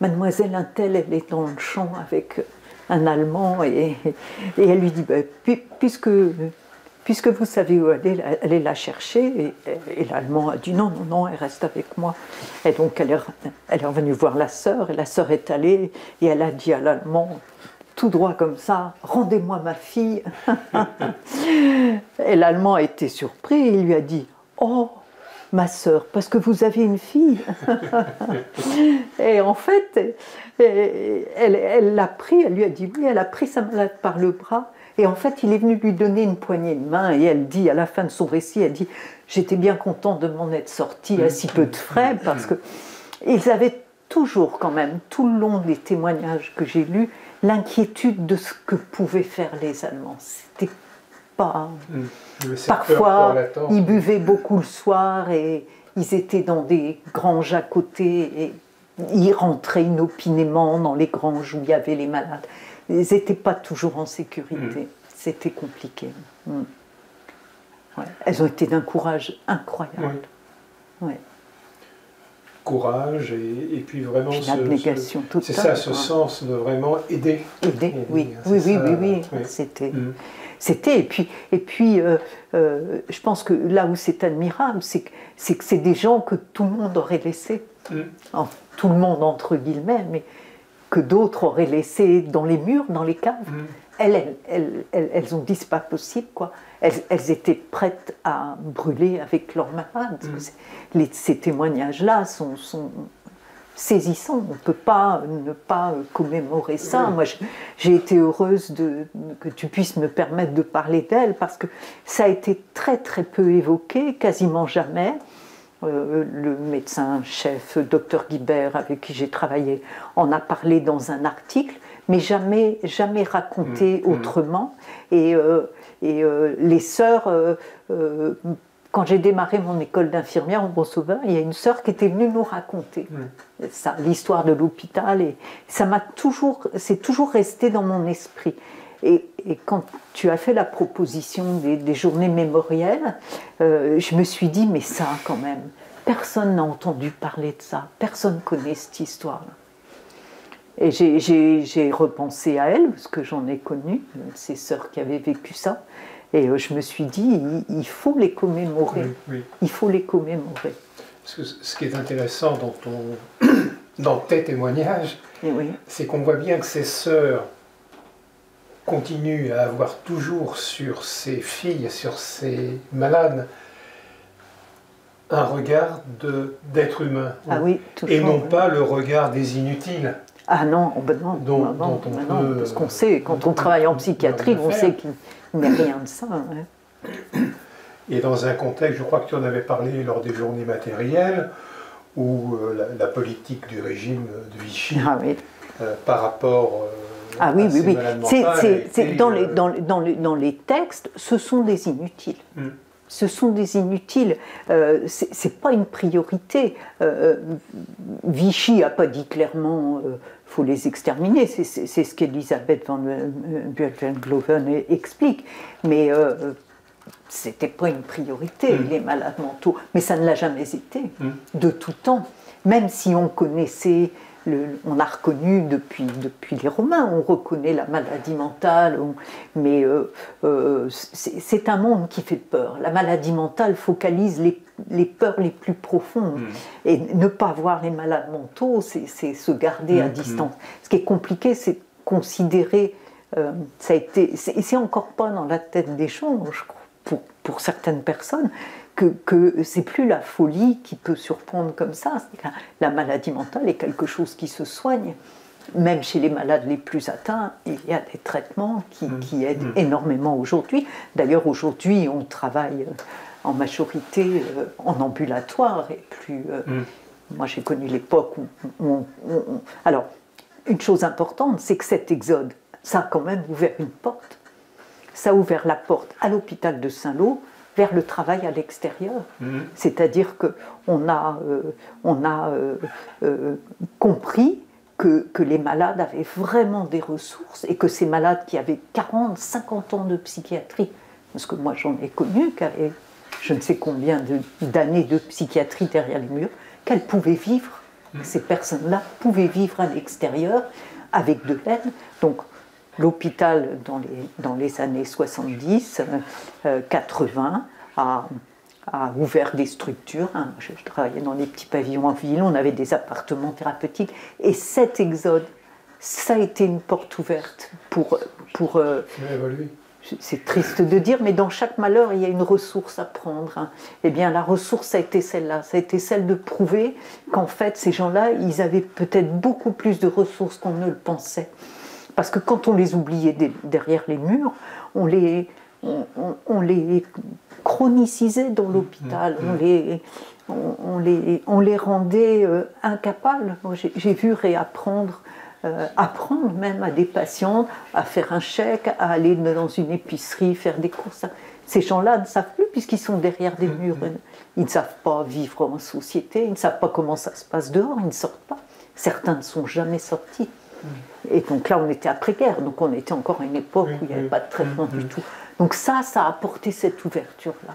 mademoiselle Untel, elle est dans le champ avec un Allemand, et elle lui dit, puisque vous savez où allez la chercher, et l'Allemand a dit non, elle reste avec moi. Et donc elle est revenue voir la sœur, et la sœur est allée, et elle a dit à l'Allemand, tout droit comme ça, rendez-moi ma fille. Et l'Allemand a été surpris, et il lui a dit, oh, ma sœur, parce que vous avez une fille. Et en fait, elle l'a pris, elle lui a dit oui, elle a pris sa malade par le bras, et en fait, il est venu lui donner une poignée de main, et elle dit, à la fin de son récit, elle dit, j'étais bien contente de m'en être sortie à si peu de frais, parce que ils avaient toujours quand même, tout le long des témoignages que j'ai lus, l'inquiétude de ce que pouvaient faire les Allemands. C'était pas. Parfois, ils buvaient beaucoup le soir et ils étaient dans des granges à côté et ils rentraient inopinément dans les granges où il y avait les malades. Ils n'étaient pas toujours en sécurité. C'était compliqué. Ouais. Elles ont été d'un courage incroyable. Oui. Courage et puis vraiment une abnégation totale. C'est ça, ce sens de vraiment aider. Oui. C'était et puis je pense que là où c'est admirable, c'est que c'est des gens que tout le monde aurait laissés, tout le monde entre guillemets, mais que d'autres auraient laissés dans les murs, dans les caves. Elles ont dit c'est pas possible quoi. Elles étaient prêtes à brûler avec leurs malades. Ces témoignages-là sont saisissants. On ne peut pas ne pas commémorer ça. Moi, j'ai été heureuse que tu puisses me permettre de parler d'elles parce que ça a été très très peu évoqué, quasiment jamais. Le médecin-chef, Dr Guibert, avec qui j'ai travaillé, en a parlé dans un article, mais jamais raconté autrement. Et les sœurs, quand j'ai démarré mon école d'infirmière au Bon-Sauveur, il y a une sœur qui était venue nous raconter ça, l'histoire de l'hôpital, et c'est toujours resté dans mon esprit. Et quand tu as fait la proposition des journées mémorielles, je me suis dit, mais ça quand même, personne n'a entendu parler de ça, personne ne connaît cette histoire-là. Et j'ai repensé à elle, parce que j'en ai connu, ces sœurs qui avaient vécu ça, et je me suis dit, il faut les commémorer, il faut les commémorer. Parce que ce qui est intéressant dans tes témoignages, c'est qu'on voit bien que ces sœurs continuent à avoir toujours sur ces filles, sur ces malades, un regard d'être humain. Et non pas le regard des inutiles. Ah non, parce qu'on sait, quand on travaille en psychiatrie, on sait qu'il n'y a rien de ça. Et dans un contexte, je crois que tu en avais parlé lors des journées matérielles, où la politique du régime de Vichy, par rapport à ces malades mentales, dans les textes, ce sont des inutiles. Ce sont des inutiles, c'est pas une priorité. Vichy n'a pas dit clairement faut les exterminer, c'est ce qu'Elisabeth van Buitengloven explique, mais c'était pas une priorité, les malades mentaux, mais ça ne l'a jamais été, de tout temps, même si on connaissait. On a reconnu depuis les Romains, on reconnaît la maladie mentale, mais c'est un monde qui fait peur. La maladie mentale focalise les peurs les plus profondes. Et ne pas voir les malades mentaux, c'est se garder à distance. Ce qui est compliqué, c'est considérer, c'est encore pas dans la tête des gens, je crois, pour certaines personnes, que c'est plus la folie qui peut surprendre comme ça. La maladie mentale est quelque chose qui se soigne. Même chez les malades les plus atteints, il y a des traitements qui aident énormément aujourd'hui. D'ailleurs, aujourd'hui, on travaille en majorité en ambulatoire. Et plus, moi, j'ai connu l'époque où alors, une chose importante, c'est que cet exode, ça a quand même ouvert une porte. Ça a ouvert la porte à l'hôpital de Saint-Lô, vers le travail à l'extérieur. C'est-à-dire qu'on a, compris que les malades avaient vraiment des ressources et que ces malades qui avaient 40, 50 ans de psychiatrie, parce que moi j'en ai connu, qui avaient je ne sais combien d'années de psychiatrie derrière les murs, qu'elles pouvaient vivre, ces personnes-là pouvaient vivre à l'extérieur avec de l'aide. Donc, l'hôpital, dans les années 70, 80, a ouvert des structures. Je travaillais dans des petits pavillons en ville, on avait des appartements thérapeutiques. Et cet exode, ça a été une porte ouverte pour c'est triste de dire, mais dans chaque malheur, il y a une ressource à prendre. Eh bien, la ressource, ça a été celle-là. Ça a été celle de prouver qu'en fait, ces gens-là, ils avaient peut-être beaucoup plus de ressources qu'on ne le pensait. Parce que quand on les oubliait derrière les murs, on les chronicisait dans l'hôpital, on les rendait incapables. J'ai vu réapprendre apprendre même à des patients à faire un chèque, à aller dans une épicerie, faire des courses. Ces gens-là ne savent plus puisqu'ils sont derrière des murs. Ils ne savent pas vivre en société, ils ne savent pas comment ça se passe dehors, ils ne sortent pas. Certains ne sont jamais sortis. Et donc là, on était après-guerre, donc on était encore à une époque où il n'y avait pas de traitement du tout. Donc ça a apporté cette ouverture-là.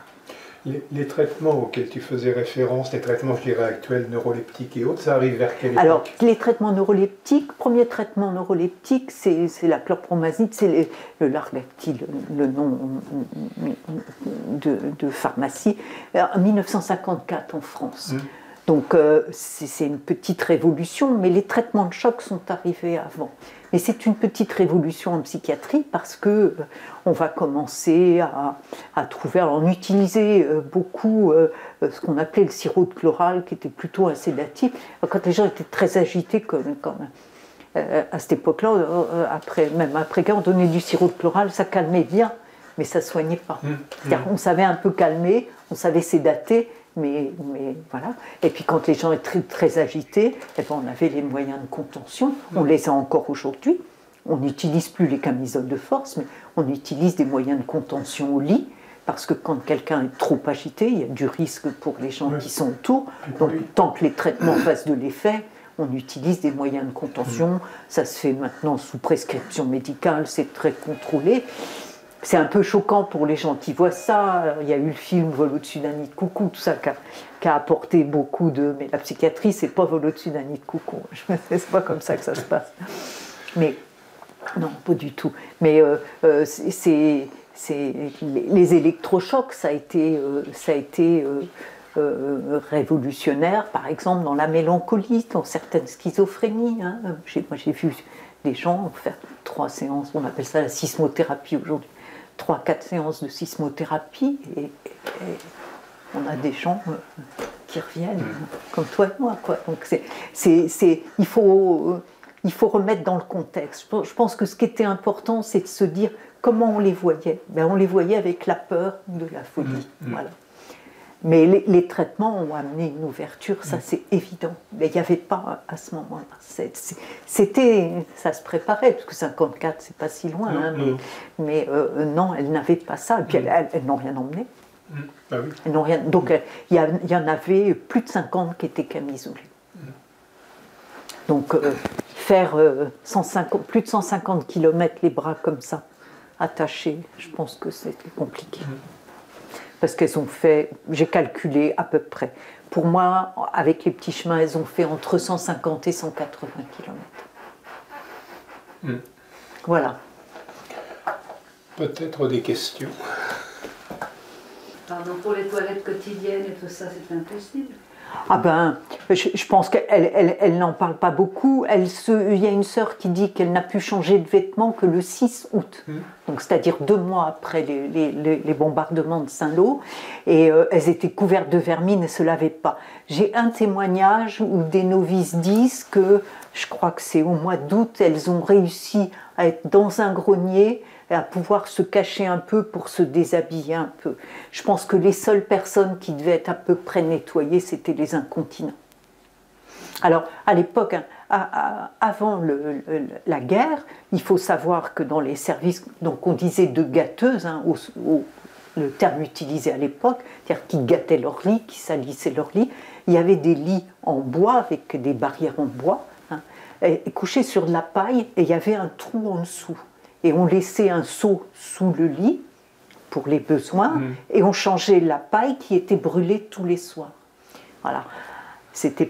Les traitements auxquels tu faisais référence, les traitements, je dirais, actuels, neuroleptiques et autres, ça arrive vers quelle époque? Alors, les traitements neuroleptiques, premier traitement neuroleptique, c'est la chlorpromazine, c'est le Largactil, le nom de pharmacie, en 1954 en France. Donc, c'est une petite révolution, mais les traitements de choc sont arrivés avant. Mais c'est une petite révolution en psychiatrie parce que on va commencer à trouver, alors on utilisait beaucoup ce qu'on appelait le sirop de chloral, qui était plutôt un sédatif. Quand les gens étaient très agités, à cette époque-là, même après-guerre, on donnait du sirop de chloral, ça calmait bien, mais ça ne soignait pas. C'est-à-dire on savait un peu calmer, on savait sédater, mais voilà. Et puis quand les gens étaient très, très agités, eh ben, on avait les moyens de contention, on les a encore aujourd'hui. On n'utilise plus les camisoles de force, mais on utilise des moyens de contention au lit, parce que quand quelqu'un est trop agité, il y a du risque pour les gens qui sont autour. Donc tant que les traitements fassent de l'effet, on utilise des moyens de contention. Ça se fait maintenant sous prescription médicale, c'est très contrôlé. C'est un peu choquant pour les gens qui voient ça. Il y a eu le film Vol au-dessus d'un nid de coucou, tout ça qui a apporté beaucoup de... Mais la psychiatrie, c'est pas Vol au-dessus d'un nid de coucou. C'est pas comme ça que ça se passe. Mais non, pas du tout. Mais les électrochocs, ça a été révolutionnaire, par exemple, dans la mélancolie, dans certaines schizophrénies. Hein. Moi, j'ai vu des gens faire 3 séances, on appelle ça la sismothérapie aujourd'hui. 3-4 séances de sismothérapie et on a des gens qui reviennent comme toi et moi, quoi. Donc il faut remettre dans le contexte. Je pense que ce qui était important, c'est de se dire comment on les voyait. Ben, on les voyait avec la peur de la folie. Voilà. Mais les traitements ont amené une ouverture, ça c'est évident. Mais il n'y avait pas à ce moment-là. Ça se préparait, parce que 54, c'est pas si loin. Mais non, elles n'avaient pas ça. Et puis elles n'ont rien emmené. Bah oui. Elles n'ont rien. Donc il y en avait plus de 50 qui étaient camisolées. Donc faire plus de 150 km les bras comme ça, attachés, je pense que c'était compliqué. Parce qu'elles ont fait, j'ai calculé à peu près. Pour moi, avec les petits chemins, elles ont fait entre 150 et 180 km. Voilà. Peut-être des questions. Pardon, pour les toilettes quotidiennes et tout ça, c'est impossible. Ah ben, je pense qu'elle n'en parle pas beaucoup. Il y a une sœur qui dit qu'elle n'a pu changer de vêtements que le 6 août. Donc, c'est-à-dire 2 mois après les bombardements de Saint-Lô. Et elles étaient couvertes de vermine et ne se lavaient pas. J'ai un témoignage où des novices disent que, je crois que c'est au mois d'août, elles ont réussi à être dans un grenier et à pouvoir se cacher un peu pour se déshabiller un peu. Je pense que les seules personnes qui devaient être à peu près nettoyées, c'était les incontinents. Alors, à l'époque, avant la guerre, il faut savoir que dans les services, donc on disait de gâteuses, hein, le terme utilisé à l'époque, c'est-à-dire qui gâtaient leur lit, qui salissaient leur lit, il y avait des lits en bois avec des barrières en bois, hein, et couchés sur de la paille, et il y avait un trou en dessous. Et on laissait un seau sous le lit pour les besoins, et on changeait la paille qui était brûlée tous les soirs. Voilà.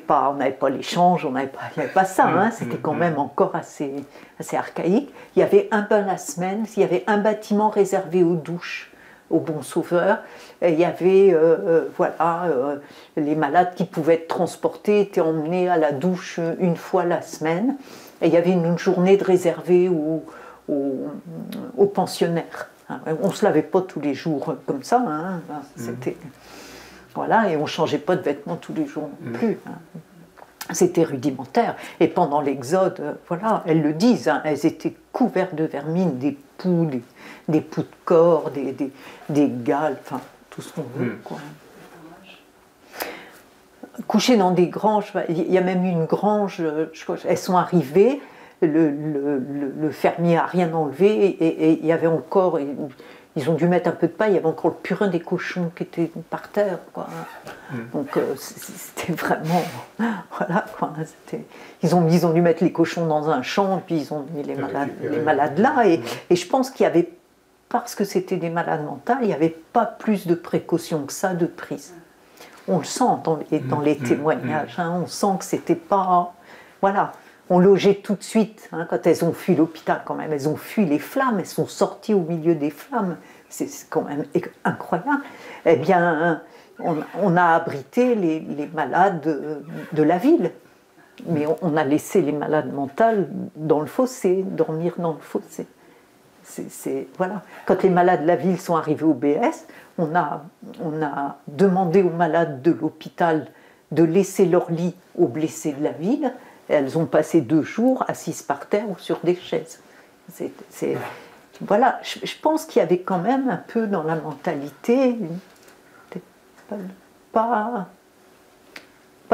On n'avait pas l'échange, il n'y avait pas ça, hein, c'était quand même encore assez archaïque. Il y avait un bain la semaine, il y avait un bâtiment réservé aux douches, au Bon Sauveur. Et il y avait les malades qui pouvaient être transportés, étaient emmenés à la douche une fois la semaine. Et il y avait une journée de réservée aux pensionnaires. On ne se lavait pas tous les jours comme ça, hein, c'était... Voilà, et on ne changeait pas de vêtements tous les jours non plus. Hein. C'était rudimentaire. Et pendant l'Exode, voilà, elles le disent, hein, elles étaient couvertes de vermine, des poux, des poux de corps, des gales, enfin, tout ce qu'on veut. Quoi. Coucher dans des granges, il y a même une grange, elles sont arrivées, le fermier n'a rien enlevé et il y avait encore, ils ont dû mettre un peu de paille, il y avait encore le purin des cochons qui était par terre, quoi. Donc c'était vraiment, voilà, quoi. Ils ont dû mettre les cochons dans un champ, puis ils ont mis les malades là, et je pense qu'il y avait, parce que c'était des malades mentales, il n'y avait pas plus de précautions que ça de prise. On le sent dans les témoignages, hein, on sent que c'était pas, voilà. On logeait tout de suite, hein, quand elles ont fui l'hôpital quand même, elles ont fui les flammes, elles sont sorties au milieu des flammes, c'est quand même incroyable. Eh bien, on a abrité les malades de la ville, mais on a laissé les malades mentales dans le fossé, dormir dans le fossé. Voilà. Quand les malades de la ville sont arrivés au BS, on a demandé aux malades de l'hôpital de laisser leur lit aux blessés de la ville. Elles ont passé 2 jours assises par terre ou sur des chaises. Voilà, je pense qu'il y avait quand même un peu dans la mentalité, pas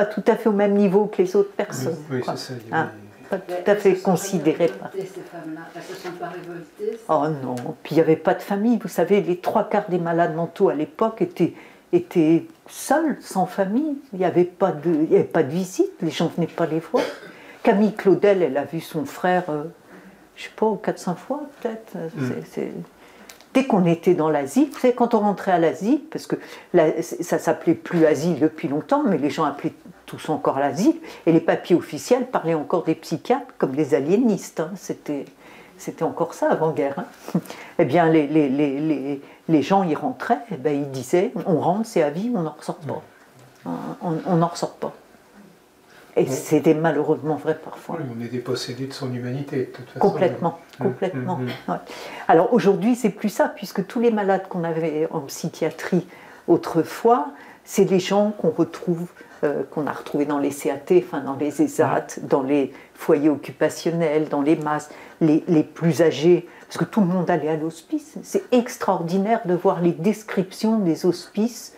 tout à fait au même niveau que les autres personnes. Oui, c'est ça. Hein, pas tout à fait considérées. Ces femmes-là, elles ne se sont pas révoltées. Oh non, puis il n'y avait pas de famille. Vous savez, les 3/4 des malades mentaux à l'époque étaient seuls, sans famille. Il n'y avait pas de visite, les gens ne venaient pas les voir. Camille Claudel, elle a vu son frère, je ne sais pas, 4-5 fois peut-être. Dès qu'on était dans l'asile, vous savez, quand on rentrait à l'asile, parce que ça s'appelait plus asile depuis longtemps, mais les gens appelaient tous encore l'asile, et les papiers officiels parlaient encore des psychiatres comme des aliénistes. Hein. C'était encore ça avant-guerre. Hein. Eh bien, les gens y rentraient, eh bien, ils disaient, on rentre, c'est à vie, on n'en ressort pas. On n'en ressort pas. Et c'était malheureusement vrai parfois. Oui, on est dépossédé de son humanité, de toute façon. Complètement, complètement. Ouais. Alors aujourd'hui, c'est plus ça, puisque tous les malades qu'on avait en psychiatrie autrefois, c'est des gens qu'on retrouve, qu'on a retrouvés dans les CAT, enfin dans les ESAT, dans les foyers occupationnels, dans les MAS, les plus âgés, parce que tout le monde allait à l'hospice. C'est extraordinaire de voir les descriptions des hospices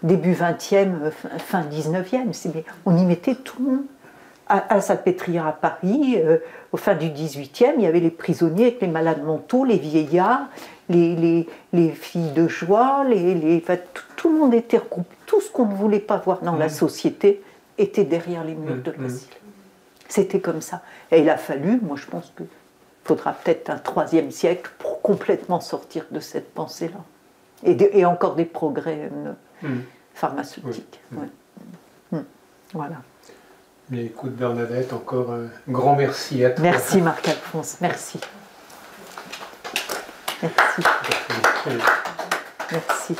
début 20e, fin 19e. On y mettait tout le monde. À la Salpêtrière à Paris, au fin du 18e, il y avait les prisonniers avec les malades mentaux, les vieillards, les filles de joie, tout le monde était regroupé. Tout ce qu'on ne voulait pas voir dans la société était derrière les murs de l'asile. C'était comme ça. Et il a fallu, moi je pense qu'il faudra peut-être un 3e siècle pour complètement sortir de cette pensée-là. Et encore des progrès pharmaceutiques. Ouais. Voilà. Mais écoute Bernadette, encore un grand merci à toi. Merci Marc-Alphonse, merci. Merci. Merci.